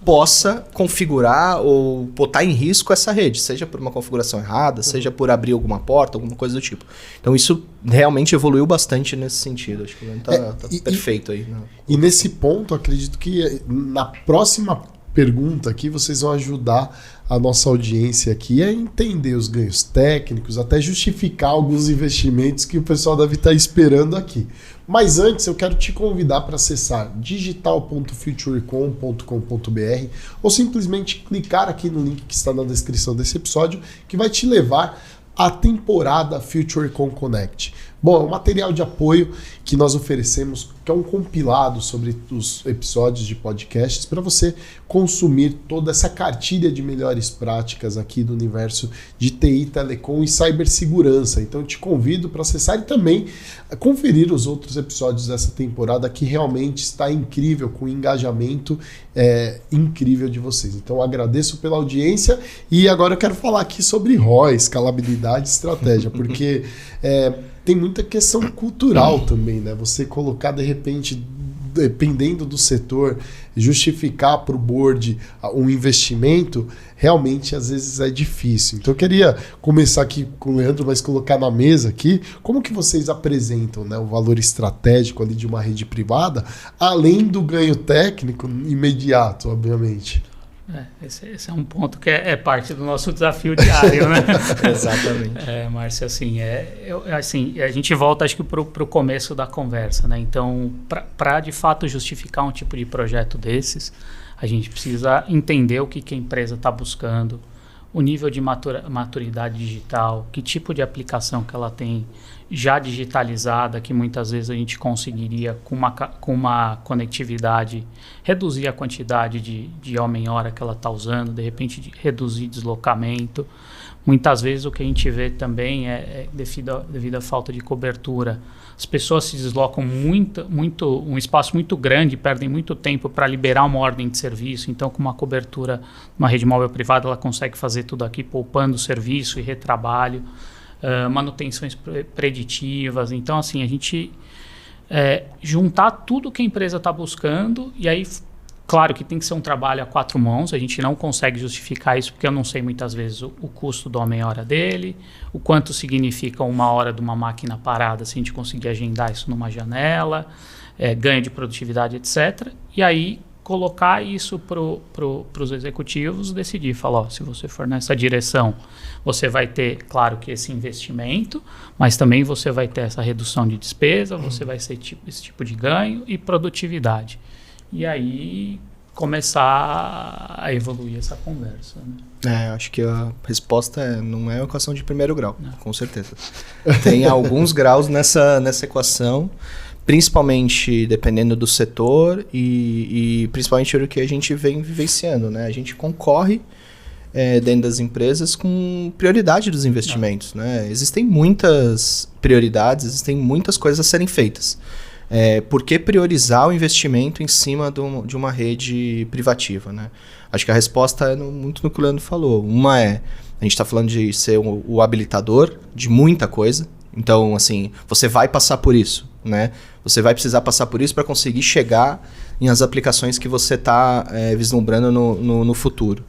possa configurar ou botar em risco essa rede, seja por uma configuração errada, seja por abrir alguma porta, alguma coisa do tipo. Então isso realmente evoluiu bastante nesse sentido. Acho que tá perfeito aí. Né? E nesse ponto, acredito que na próxima pergunta aqui vocês vão ajudar a nossa audiência aqui a entender os ganhos técnicos, até justificar alguns investimentos que o pessoal deve estar esperando aqui. Mas antes eu quero te convidar para acessar digital.futurecom.com.br ou simplesmente clicar aqui no link que está na descrição desse episódio, que vai te levar à temporada FutureCom Connect. Bom, é um material de apoio que nós oferecemos, que é um compilado sobre os episódios de podcasts para você consumir toda essa cartilha de melhores práticas aqui do universo de TI, telecom e cibersegurança. Então eu te convido para acessar e também conferir os outros episódios dessa temporada, que realmente está incrível, com engajamento incrível de vocês. Então eu agradeço pela audiência e agora eu quero falar aqui sobre ROI, escalabilidade e estratégia, porque tem muita questão cultural também, né? Você colocar, de repente, dependendo do setor, justificar para o board um investimento, realmente às vezes é difícil. Então eu queria começar aqui com o Leandro, mas colocar na mesa aqui, como que vocês apresentam, né, o valor estratégico ali de uma rede privada, além do ganho técnico imediato, obviamente. Esse é um ponto que é parte do nosso desafio diário, né? Exatamente. Márcio, assim, a gente volta, acho que para o começo da conversa, né? Então, para de fato justificar um tipo de projeto desses, a gente precisa entender o que a empresa está buscando, o nível de maturidade digital, que tipo de aplicação que ela tem já digitalizada, que muitas vezes a gente conseguiria, com uma conectividade, reduzir a quantidade de homem-hora que ela está usando, de repente reduzir deslocamento. Muitas vezes o que a gente vê também devido à falta de cobertura. As pessoas se deslocam um espaço muito grande, perdem muito tempo para liberar uma ordem de serviço. Então, com uma cobertura, uma rede móvel privada, ela consegue fazer tudo aqui, poupando serviço e retrabalho, manutenções preditivas. Então, assim, a gente juntar tudo que a empresa está buscando e aí... Claro que tem que ser um trabalho a 4 mãos, a gente não consegue justificar isso porque eu não sei muitas vezes o custo do homem-hora dele, o quanto significa 1 hora de uma máquina parada se a gente conseguir agendar isso numa janela, ganho de produtividade, etc. E aí colocar isso para os executivos decidir, falar, se você for nessa direção, você vai ter, claro que esse investimento, mas também você vai ter essa redução de despesa, você vai ter esse tipo de ganho e produtividade. E aí começar a evoluir essa conversa. Né? Acho que a resposta não é uma equação de primeiro grau, não. Com certeza. Tem alguns graus nessa equação, principalmente dependendo do setor e principalmente do que a gente vem vivenciando. Né? A gente concorre dentro das empresas com prioridade dos investimentos. Né? Existem muitas prioridades, existem muitas coisas a serem feitas. Por que priorizar o investimento em cima de uma rede privativa? Né? Acho que a resposta é muito no que o Leandro falou. Uma a gente está falando de ser o habilitador de muita coisa. Então, assim, você vai passar por isso. Né? Você vai precisar passar por isso para conseguir chegar nas aplicações que você está vislumbrando no futuro.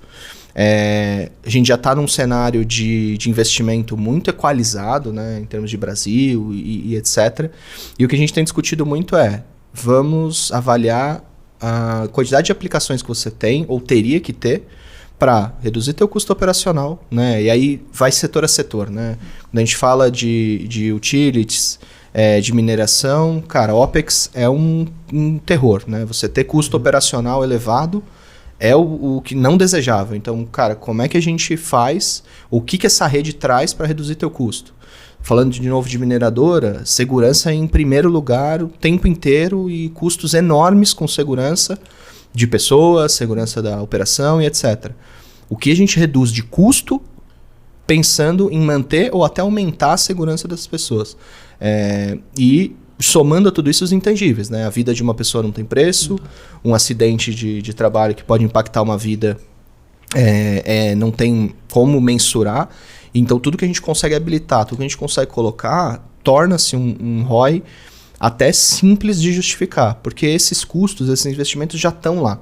A gente já está num cenário de investimento muito equalizado, né, em termos de Brasil e etc. E o que a gente tem discutido muito vamos avaliar a quantidade de aplicações que você tem ou teria que ter para reduzir teu custo operacional, né? E aí vai setor a setor. Né? Quando a gente fala de utilities, de mineração, cara, OPEX é um terror. Né? Você ter custo operacional elevado é o que não desejável. Então, cara, como é que a gente faz? O que essa rede traz para reduzir teu custo? Falando de novo de mineradora, segurança em primeiro lugar o tempo inteiro e custos enormes com segurança de pessoas, segurança da operação e etc. O que a gente reduz de custo pensando em manter ou até aumentar a segurança das pessoas. E somando a tudo isso os intangíveis, né? A vida de uma pessoa não tem preço, um acidente de trabalho que pode impactar uma vida não tem como mensurar. Então tudo que a gente consegue habilitar, tudo que a gente consegue colocar, torna-se um ROI até simples de justificar, porque esses custos, esses investimentos já estão lá.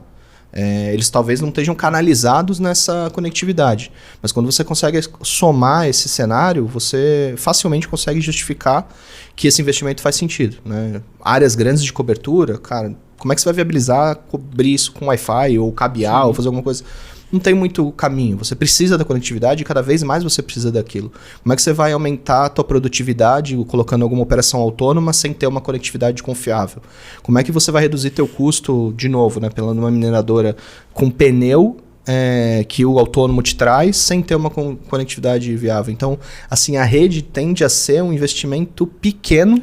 Eles talvez não estejam canalizados nessa conectividade, mas quando você consegue somar esse cenário, você facilmente consegue justificar que esse investimento faz sentido. Né? Áreas grandes de cobertura, cara, como é que você vai viabilizar cobrir isso com Wi-Fi ou cabear ou fazer alguma coisa? Não tem muito caminho. Você precisa da conectividade e cada vez mais você precisa daquilo. Como é que você vai aumentar a tua produtividade colocando alguma operação autônoma sem ter uma conectividade confiável? Como é que você vai reduzir teu custo, de novo, né, pela uma mineradora com pneu que o autônomo te traz sem ter uma conectividade viável? Então, assim, a rede tende a ser um investimento pequeno,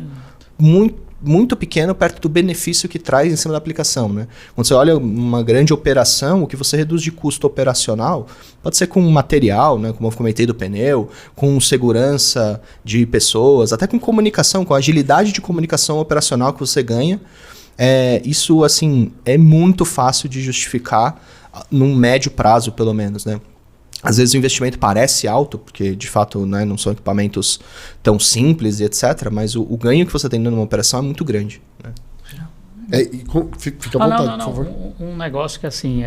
muito pequeno perto do benefício que traz em cima da aplicação. Né? Quando você olha uma grande operação, o que você reduz de custo operacional pode ser com material, né? Como eu comentei do pneu, com segurança de pessoas, até com comunicação, com a agilidade de comunicação operacional que você ganha. Isso assim, é muito fácil de justificar num médio prazo, pelo menos. Né? Às vezes o investimento parece alto, porque de fato, né, não são equipamentos tão simples e etc. Mas o ganho que você tem numa operação é muito grande. Né? Fica à vontade, por favor. Um negócio que assim,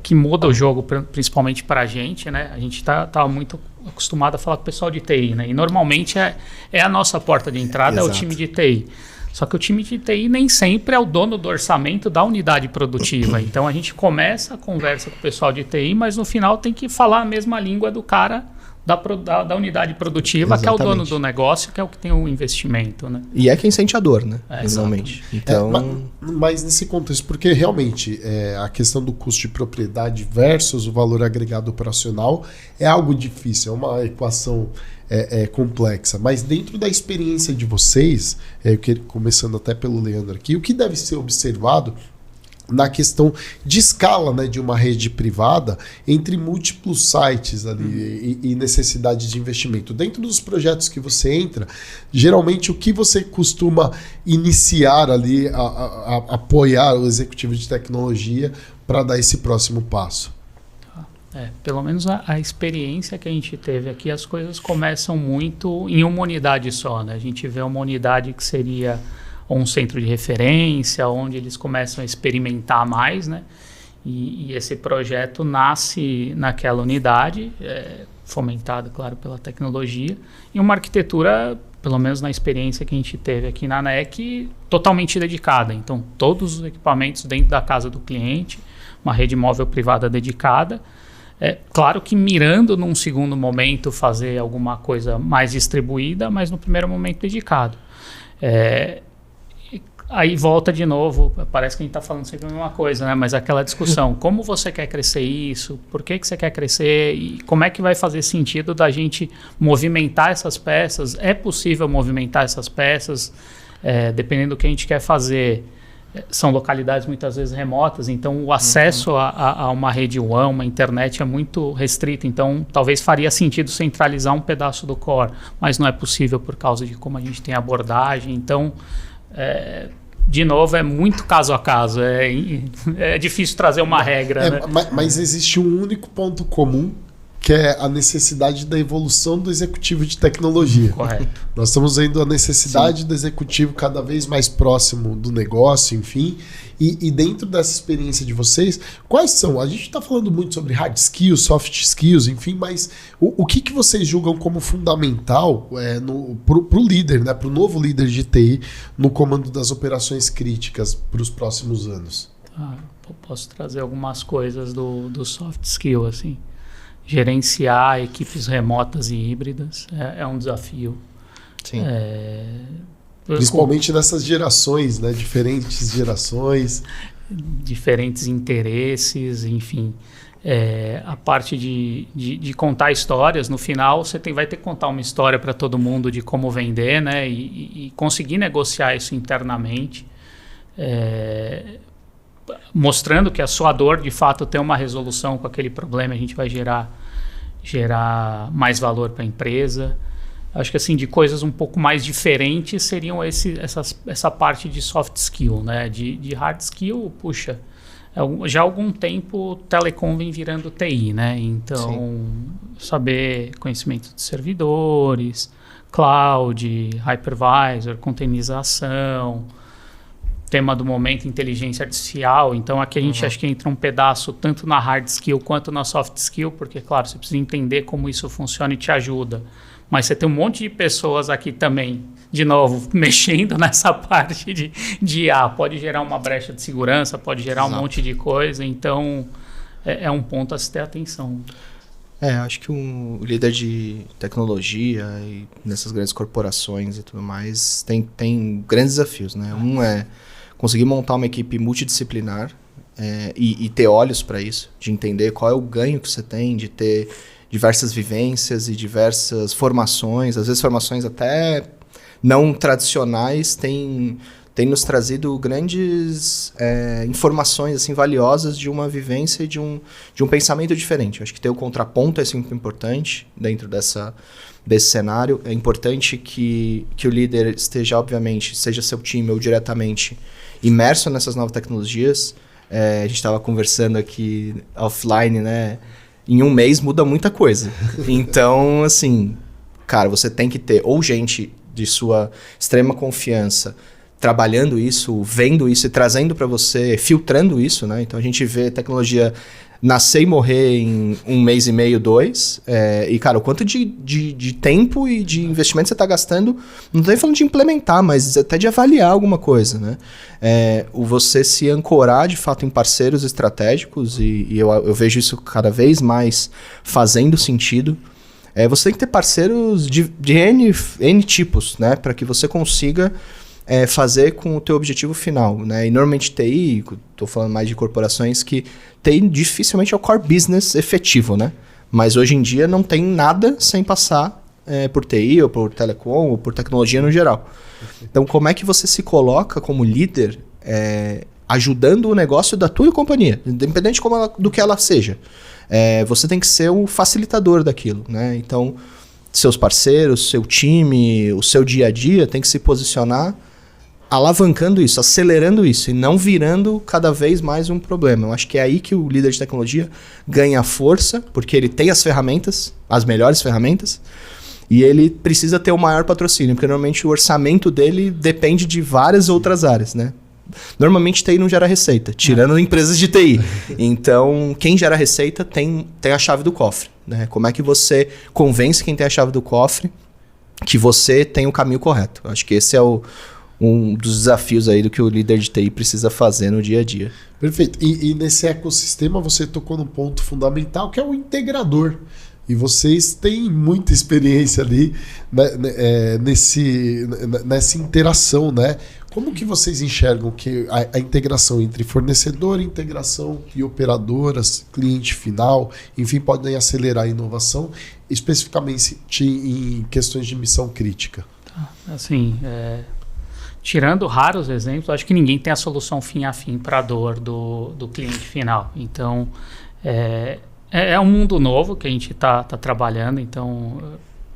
que muda o jogo, principalmente para a gente, né? A gente tá muito acostumado a falar com o pessoal de TI, né? E normalmente é a nossa porta de entrada, é o time de TI. Só que o time de TI nem sempre é o dono do orçamento da unidade produtiva. Então a gente começa a conversa com o pessoal de TI, mas no final tem que falar a mesma língua do cara da unidade produtiva, Exatamente. que é o dono do negócio, que é o que tem o investimento, né? E é quem sente a dor, né? Normalmente. Então... mas nesse contexto, porque realmente a questão do custo de propriedade versus o valor agregado operacional é algo difícil, é uma equação complexa. Mas dentro da experiência de vocês, começando até pelo Leandro aqui, o que deve ser observado na questão de escala, né, de uma rede privada entre múltiplos sites ali e necessidade de investimento. Dentro dos projetos que você entra, geralmente o que você costuma iniciar ali, a apoiar o executivo de tecnologia para dar esse próximo passo? Pelo menos a experiência que a gente teve aqui, as coisas começam muito em uma unidade só, né? A gente vê uma unidade que seria um centro de referência, onde eles começam a experimentar mais, né? E esse projeto nasce naquela unidade, fomentado, claro, pela tecnologia, e uma arquitetura, pelo menos na experiência que a gente teve aqui na NEC, totalmente dedicada. Então, todos os equipamentos dentro da casa do cliente, uma rede móvel privada dedicada. Claro que mirando num segundo momento fazer alguma coisa mais distribuída, mas no primeiro momento dedicado. Aí volta de novo, parece que a gente está falando sempre a mesma coisa, né? Mas aquela discussão, como você quer crescer isso, por que você quer crescer e como é que vai fazer sentido da gente movimentar essas peças? É possível movimentar essas peças, dependendo do que a gente quer fazer. São localidades muitas vezes remotas, então o acesso a uma rede WAN, uma internet é muito restrito, então talvez faria sentido centralizar um pedaço do core, mas não é possível por causa de como a gente tem abordagem, então... de novo, é muito caso a caso. É difícil trazer uma regra. Né? Mas existe um único ponto comum, que é a necessidade da evolução do executivo de tecnologia. Correto. Nós estamos vendo a necessidade do executivo cada vez mais próximo do negócio, enfim. E dentro dessa experiência de vocês, quais são? A gente está falando muito sobre hard skills, soft skills, enfim, mas o que vocês julgam como fundamental para o líder, né, para o novo líder de TI no comando das operações críticas para os próximos anos? Eu posso trazer algumas coisas do soft skill, assim. Gerenciar equipes remotas e híbridas é um desafio. Sim. Principalmente nessas gerações, né? Diferentes gerações. Diferentes interesses, enfim. A parte de contar histórias, no final você vai ter que contar uma história para todo mundo de como vender, né? E conseguir negociar isso internamente. Mostrando que a sua dor de fato tem uma resolução com aquele problema, a gente vai gerar mais valor para a empresa. Acho que assim, de coisas um pouco mais diferentes seriam essa parte de soft skill, né? De hard skill, puxa, já há algum tempo telecom vem virando TI, né? Então, sim, saber conhecimento de servidores, cloud, hypervisor, containerização, tema do momento, inteligência artificial. Então aqui a gente acha que entra um pedaço tanto na hard skill quanto na soft skill, porque claro, você precisa entender como isso funciona e te ajuda. Mas você tem um monte de pessoas aqui também, de novo, mexendo nessa parte de IA. Pode gerar uma brecha de segurança, pode gerar um monte de coisa. Então é um ponto a se ter atenção. Acho que o líder de tecnologia e nessas grandes corporações e tudo mais tem grandes desafios, né? Um é conseguir montar uma equipe multidisciplinar e ter olhos para isso, de entender qual é o ganho que você tem, de ter diversas vivências e diversas formações, às vezes formações até não tradicionais, tem nos trazido grandes informações assim, valiosas de uma vivência e de um pensamento diferente. Eu acho que ter o contraponto é sempre importante dentro desse cenário. É importante que o líder esteja, obviamente, seja seu time ou diretamente, imerso nessas novas tecnologias. A gente estava conversando aqui offline, né? Em um mês muda muita coisa. Então, assim, cara, você tem que ter ou gente de sua extrema confiança trabalhando isso, vendo isso e trazendo para você, filtrando isso, né? Então a gente vê tecnologia nascer e morrer em 1 mês e meio, 2. E, cara, o quanto de tempo e de investimento você está gastando, não estou nem falando de implementar, mas até de avaliar alguma coisa, né? Você se ancorar, de fato, em parceiros estratégicos, e eu vejo isso cada vez mais fazendo sentido. você tem que ter parceiros de N tipos, né? Para que você consiga fazer com o teu objetivo final, né? E normalmente TI, estou falando mais de corporações, que TI dificilmente é o core business efetivo, né? Mas hoje em dia não tem nada sem passar por TI ou por telecom ou por tecnologia no geral. Então, como é que você se coloca como líder ajudando o negócio da tua companhia, independente do que ela seja? Você tem que ser o facilitador daquilo, né? Então, seus parceiros, seu time, o seu dia a dia tem que se posicionar alavancando isso, acelerando isso e não virando cada vez mais um problema. Eu acho que é aí que o líder de tecnologia ganha força, porque ele tem as ferramentas, as melhores ferramentas, e ele precisa ter o maior patrocínio, porque normalmente o orçamento dele depende de várias outras áreas, né? Normalmente TI não gera receita, tirando empresas de TI. Então, quem gera receita tem a chave do cofre, né? Como é que você convence quem tem a chave do cofre que você tem o caminho correto? Eu acho que esse é um dos desafios aí do que o líder de TI precisa fazer no dia a dia. Perfeito. E nesse ecossistema você tocou num ponto fundamental, que é o integrador. E vocês têm muita experiência ali, né, nessa interação, né? Como que vocês enxergam que a integração entre fornecedor, integração e operadoras, cliente final, enfim, podem acelerar a inovação, especificamente em questões de missão crítica? Assim, tirando raros exemplos, acho que ninguém tem a solução fim a fim para a dor do cliente final. Então, é um mundo novo que a gente está trabalhando, então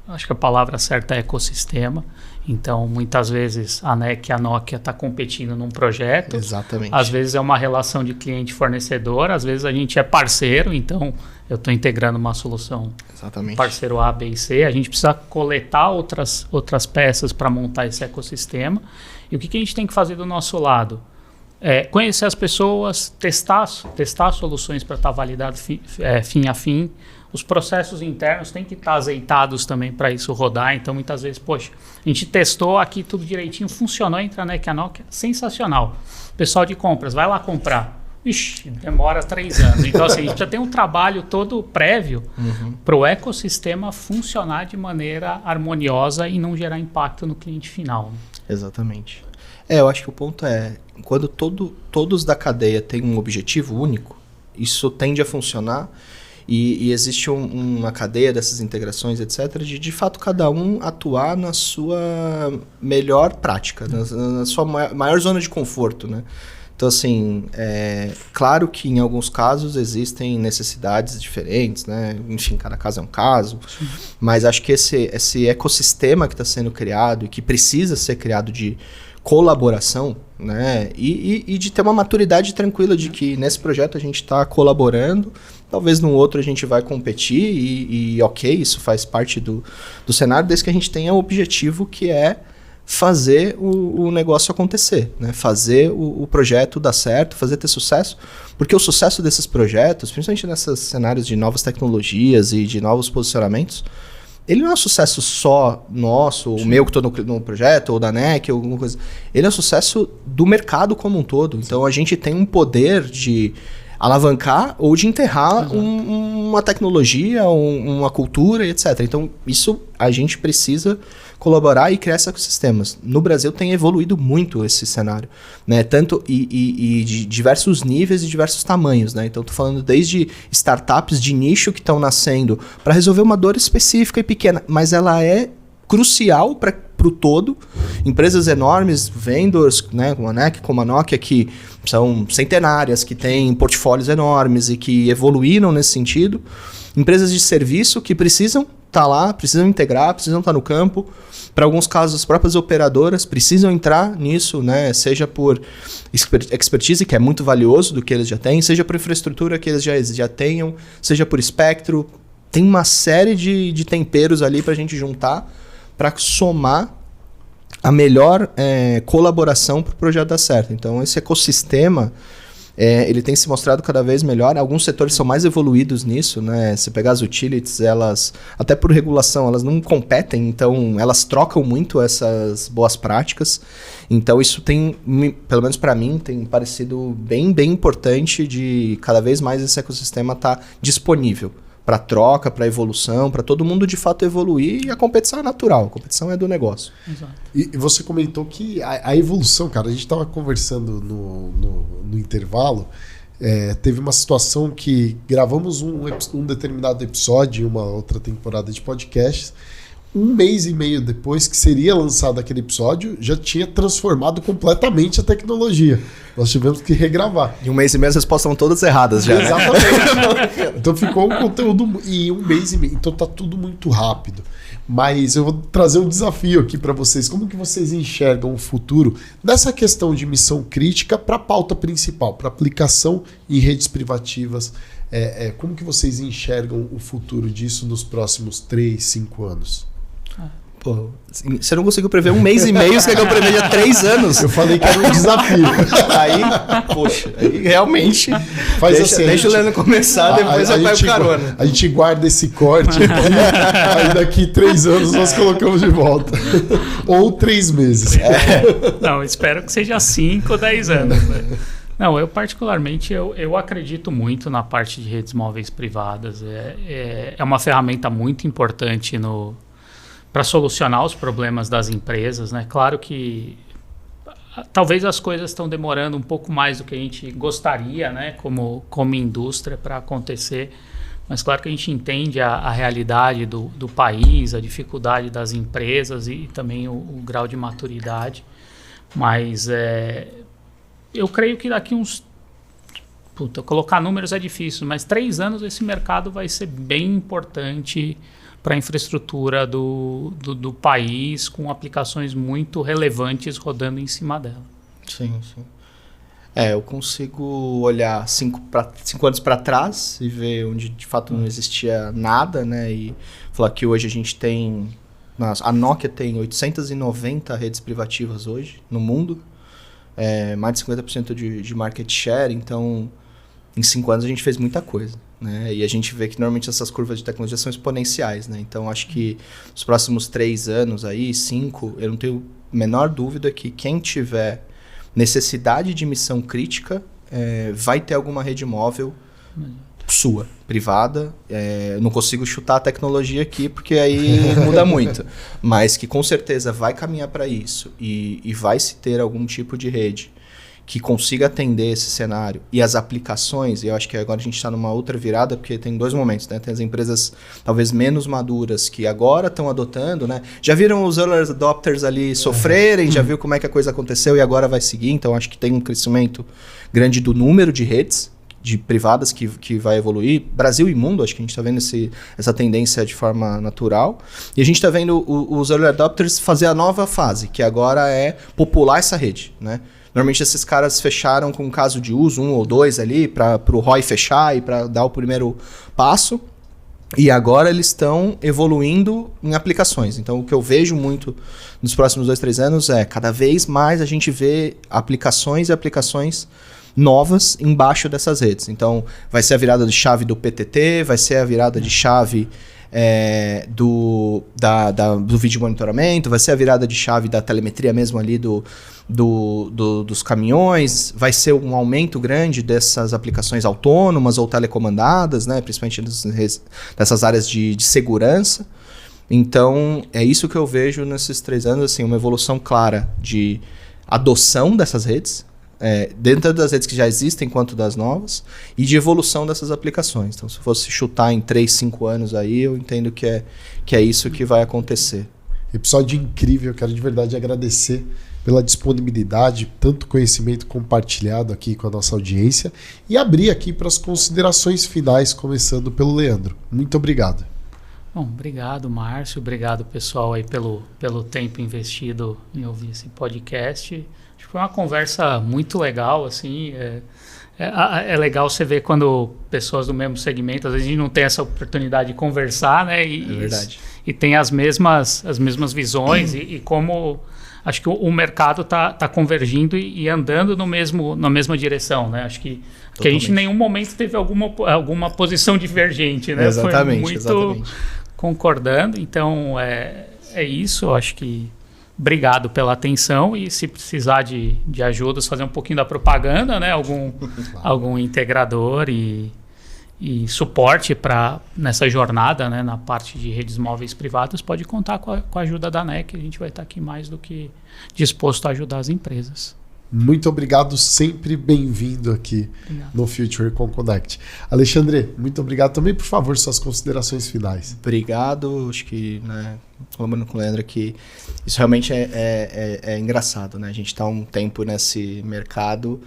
acho que a palavra certa é ecossistema. Então, muitas vezes a NEC e a Nokia estão competindo num projeto. Exatamente. Às vezes é uma relação de cliente-fornecedor, às vezes a gente é parceiro, então eu estou integrando uma solução. Exatamente. Parceiro A, B e C. A gente precisa coletar outras peças para montar esse ecossistema. E o que a gente tem que fazer do nosso lado? Conhecer as pessoas, testar soluções para estar validado fim a fim. Os processos internos têm que estar azeitados também para isso rodar. Então, muitas vezes, poxa, a gente testou aqui tudo direitinho, funcionou entre a NEC e a Nokia, sensacional. Pessoal de compras, vai lá comprar. Ixi, demora 3 anos. Então, assim, a gente já tem um trabalho todo prévio para o ecossistema funcionar de maneira harmoniosa e não gerar impacto no cliente final. Exatamente. Eu acho que o ponto é, quando todos da cadeia têm um objetivo único, isso tende a funcionar e existe uma cadeia dessas integrações, etc., de fato cada um atuar na sua melhor prática, na sua maior zona de conforto, né? Então, assim, claro que em alguns casos existem necessidades diferentes, né? Enfim, cada caso é um caso, mas acho que esse ecossistema que está sendo criado e que precisa ser criado de colaboração, né? E de ter uma maturidade tranquila de que nesse projeto a gente está colaborando, talvez no outro a gente vai competir e ok, isso faz parte do cenário, desde que a gente tenha o objetivo que é fazer o negócio acontecer, né? Fazer o projeto dar certo, fazer ter sucesso, porque o sucesso desses projetos, principalmente nesses cenários de novas tecnologias e de novos posicionamentos, ele não é um sucesso só nosso, o meu que estou no projeto, ou da NEC, ou alguma coisa. Ele é um sucesso do mercado como um todo. Então a gente tem um poder de alavancar ou de enterrar uma tecnologia, uma cultura, etc. Então isso a gente precisa colaborar e criar esses ecossistemas. No Brasil tem evoluído muito esse cenário, né? Tanto e de diversos níveis e diversos tamanhos, né? Então estou falando desde startups de nicho que estão nascendo para resolver uma dor específica e pequena, mas ela é crucial para o todo. Empresas enormes, vendors, né, como a NEC, como a Nokia, que são centenárias, que têm portfólios enormes e que evoluíram nesse sentido. Empresas de serviço que precisam estar lá, precisam integrar, precisam estar no campo. Para alguns casos, as próprias operadoras precisam entrar nisso, né? Seja por expertise, que é muito valioso do que eles já têm, seja por infraestrutura que eles já tenham, seja por espectro. Tem uma série de temperos ali para a gente juntar para somar a melhor colaboração para o projeto dar certo. Então, esse ecossistema ele tem se mostrado cada vez melhor. Alguns setores são mais evoluídos nisso, né? Se pegar as utilities, elas, até por regulação, elas não competem, então elas trocam muito essas boas práticas. Então isso tem, pelo menos para mim, tem parecido bem importante de cada vez mais esse ecossistema estar disponível para troca, para evolução, para todo mundo de fato evoluir, e a competição é natural, a competição é do negócio. Exato. E você comentou que a evolução, cara, a gente estava conversando no intervalo, teve uma situação que gravamos um determinado episódio em uma outra temporada de podcasts. Um mês e meio depois que seria lançado aquele episódio, já tinha transformado completamente a tecnologia. Nós tivemos que regravar. Em um mês e meio as respostas estão todas erradas já. Exatamente. Então ficou um conteúdo em um mês e meio. Então tá tudo muito rápido. Mas eu vou trazer um desafio aqui para vocês. Como que vocês enxergam o futuro dessa questão de missão crítica para a pauta principal, para aplicação em redes privativas? Como que vocês enxergam o futuro disso nos próximos 3, 5 anos? Pô, você não conseguiu prever um mês e meio, você quer que eu preveja 3 anos? Eu falei que era um desafio. Aí, poxa, aí realmente. Deixa o Leandro começar, depois eu pego carona. A gente guarda esse corte aqui, aí daqui 3 anos nós colocamos de volta. Ou 3 meses. Não, espero que seja 5 ou 10 anos. Né? Não, eu particularmente, eu acredito muito na parte de redes móveis privadas. É uma ferramenta muito importante para solucionar os problemas das empresas, né? Claro que talvez as coisas estão demorando um pouco mais do que a gente gostaria, né? Como indústria para acontecer, mas claro que a gente entende a realidade do país, a dificuldade das empresas e também o grau de maturidade, mas eu creio que daqui uns... colocar números é difícil, mas 3 anos esse mercado vai ser bem importante para a infraestrutura do país, com aplicações muito relevantes rodando em cima dela. Sim, sim. Eu consigo olhar 5 anos para trás e ver onde de fato não existia nada, né? E falar que hoje a gente tem... A Nokia tem 890 redes privativas hoje no mundo, mais de 50% de market share, então em 5 anos a gente fez muita coisa. Né? E a gente vê que normalmente essas curvas de tecnologia são exponenciais, né? Então acho que nos próximos 3 anos aí, 5, eu não tenho a menor dúvida que quem tiver necessidade de missão crítica vai ter alguma rede móvel sua, privada. Eu não consigo chutar a tecnologia aqui porque aí muda muito, mas que com certeza vai caminhar para isso e vai se ter algum tipo de rede que consiga atender esse cenário e as aplicações. E eu acho que agora a gente está numa outra virada, porque tem 2 momentos, né? Tem as empresas talvez menos maduras que agora estão adotando, né? Já viram os early adopters ali sofrerem, já viu como é que a coisa aconteceu e agora vai seguir. Então acho que tem um crescimento grande do número de redes de privadas que vai evoluir. Brasil e mundo, acho que a gente está vendo essa tendência de forma natural. E a gente está vendo os early adopters fazer a nova fase, que agora é popular essa rede, né? Normalmente esses caras fecharam com um caso de uso, 1 ou 2 ali, para o ROI fechar e para dar o primeiro passo. E agora eles estão evoluindo em aplicações. Então o que eu vejo muito nos próximos 2, 3 anos cada vez mais a gente vê aplicações e aplicações novas embaixo dessas redes. Então vai ser a virada de chave do PTT, vai ser a virada de chave do vídeo monitoramento, vai ser a virada de chave da telemetria mesmo ali dos caminhões, vai ser um aumento grande dessas aplicações autônomas ou telecomandadas, né, principalmente nessas áreas de segurança. Então, é isso que eu vejo nesses 3 anos, assim, uma evolução clara de adoção dessas redes, dentro das redes que já existem quanto das novas, e de evolução dessas aplicações. Então, se fosse chutar em 3, 5 anos aí, eu entendo que é isso que vai acontecer. Episódio incrível, eu quero de verdade agradecer pela disponibilidade, tanto conhecimento compartilhado aqui com a nossa audiência, e abrir aqui para as considerações finais, começando pelo Leandro. Muito obrigado. Bom, obrigado, Márcio. Obrigado, pessoal, aí pelo tempo investido em ouvir esse podcast. Acho que foi uma conversa muito legal, assim. É legal você ver quando pessoas do mesmo segmento, às vezes a gente não tem essa oportunidade de conversar, né? É verdade. E tem as mesmas visões e como acho que o mercado está convergindo e andando na mesma direção, né? Acho que a gente em nenhum momento teve alguma posição divergente, né? Exatamente, foi muito concordando. Então, é isso. Eu acho que obrigado pela atenção e se precisar de ajudas, fazer um pouquinho da propaganda, né? Algum integrador e e suporte nessa jornada, né, na parte de redes móveis privadas, pode contar com a ajuda da NEC. A gente vai estar aqui mais do que disposto a ajudar as empresas. Muito obrigado, sempre bem-vindo aqui no Future Com Connect. Alexandre, muito obrigado também. Por favor, suas considerações finais. Obrigado. Acho que, né, falando com o Leandro, que isso realmente é engraçado, né? A gente está um tempo nesse mercado,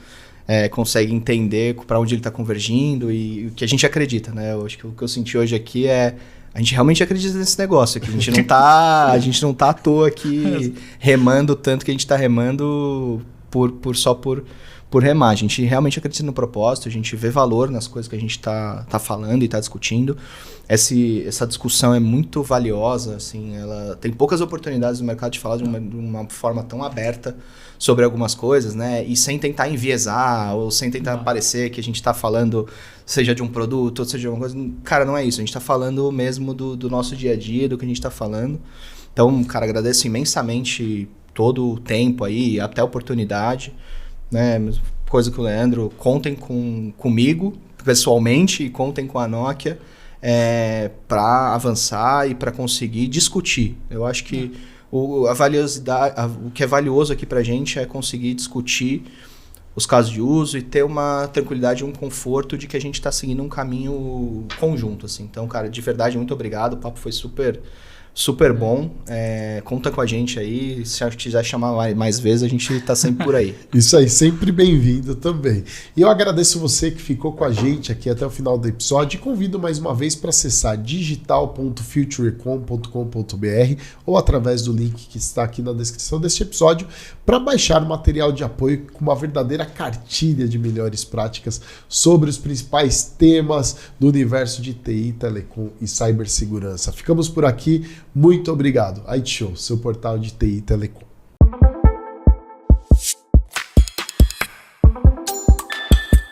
consegue entender para onde ele está convergindo e o que a gente acredita, né? Eu acho que o que eu senti hoje aqui a gente realmente acredita nesse negócio aqui. A gente não tá à toa aqui remando tanto que a gente está remando só por remar. A gente realmente acredita no propósito, a gente vê valor nas coisas que a gente tá falando e está discutindo. Essa discussão é muito valiosa, assim, ela tem poucas oportunidades no mercado de falar de uma forma tão aberta sobre algumas coisas, né? E sem tentar enviesar ou sem tentar parecer que a gente está falando seja de um produto ou seja de alguma coisa. Cara, não é isso. A gente está falando mesmo do nosso dia a dia, do que a gente está falando. Então, cara, agradeço imensamente todo o tempo aí, até a oportunidade, né? Coisa que o Leandro, contem comigo pessoalmente e contem com a Nokia para avançar e para conseguir discutir. Eu acho que o que é valioso aqui para a gente é conseguir discutir os casos de uso e ter uma tranquilidade e um conforto de que a gente está seguindo um caminho conjunto, assim. Então, cara, de verdade, muito obrigado. O papo foi super bom. Conta com a gente aí. Se quiser chamar mais vezes, a gente tá sempre por aí. Isso aí, sempre bem-vindo também. E eu agradeço você que ficou com a gente aqui até o final do episódio e convido mais uma vez para acessar digital.futurecom.com.br ou através do link que está aqui na descrição deste episódio para baixar o material de apoio com uma verdadeira cartilha de melhores práticas sobre os principais temas do universo de TI, telecom e cibersegurança. Ficamos por aqui. Muito obrigado. IT Show, seu portal de TI e telecom.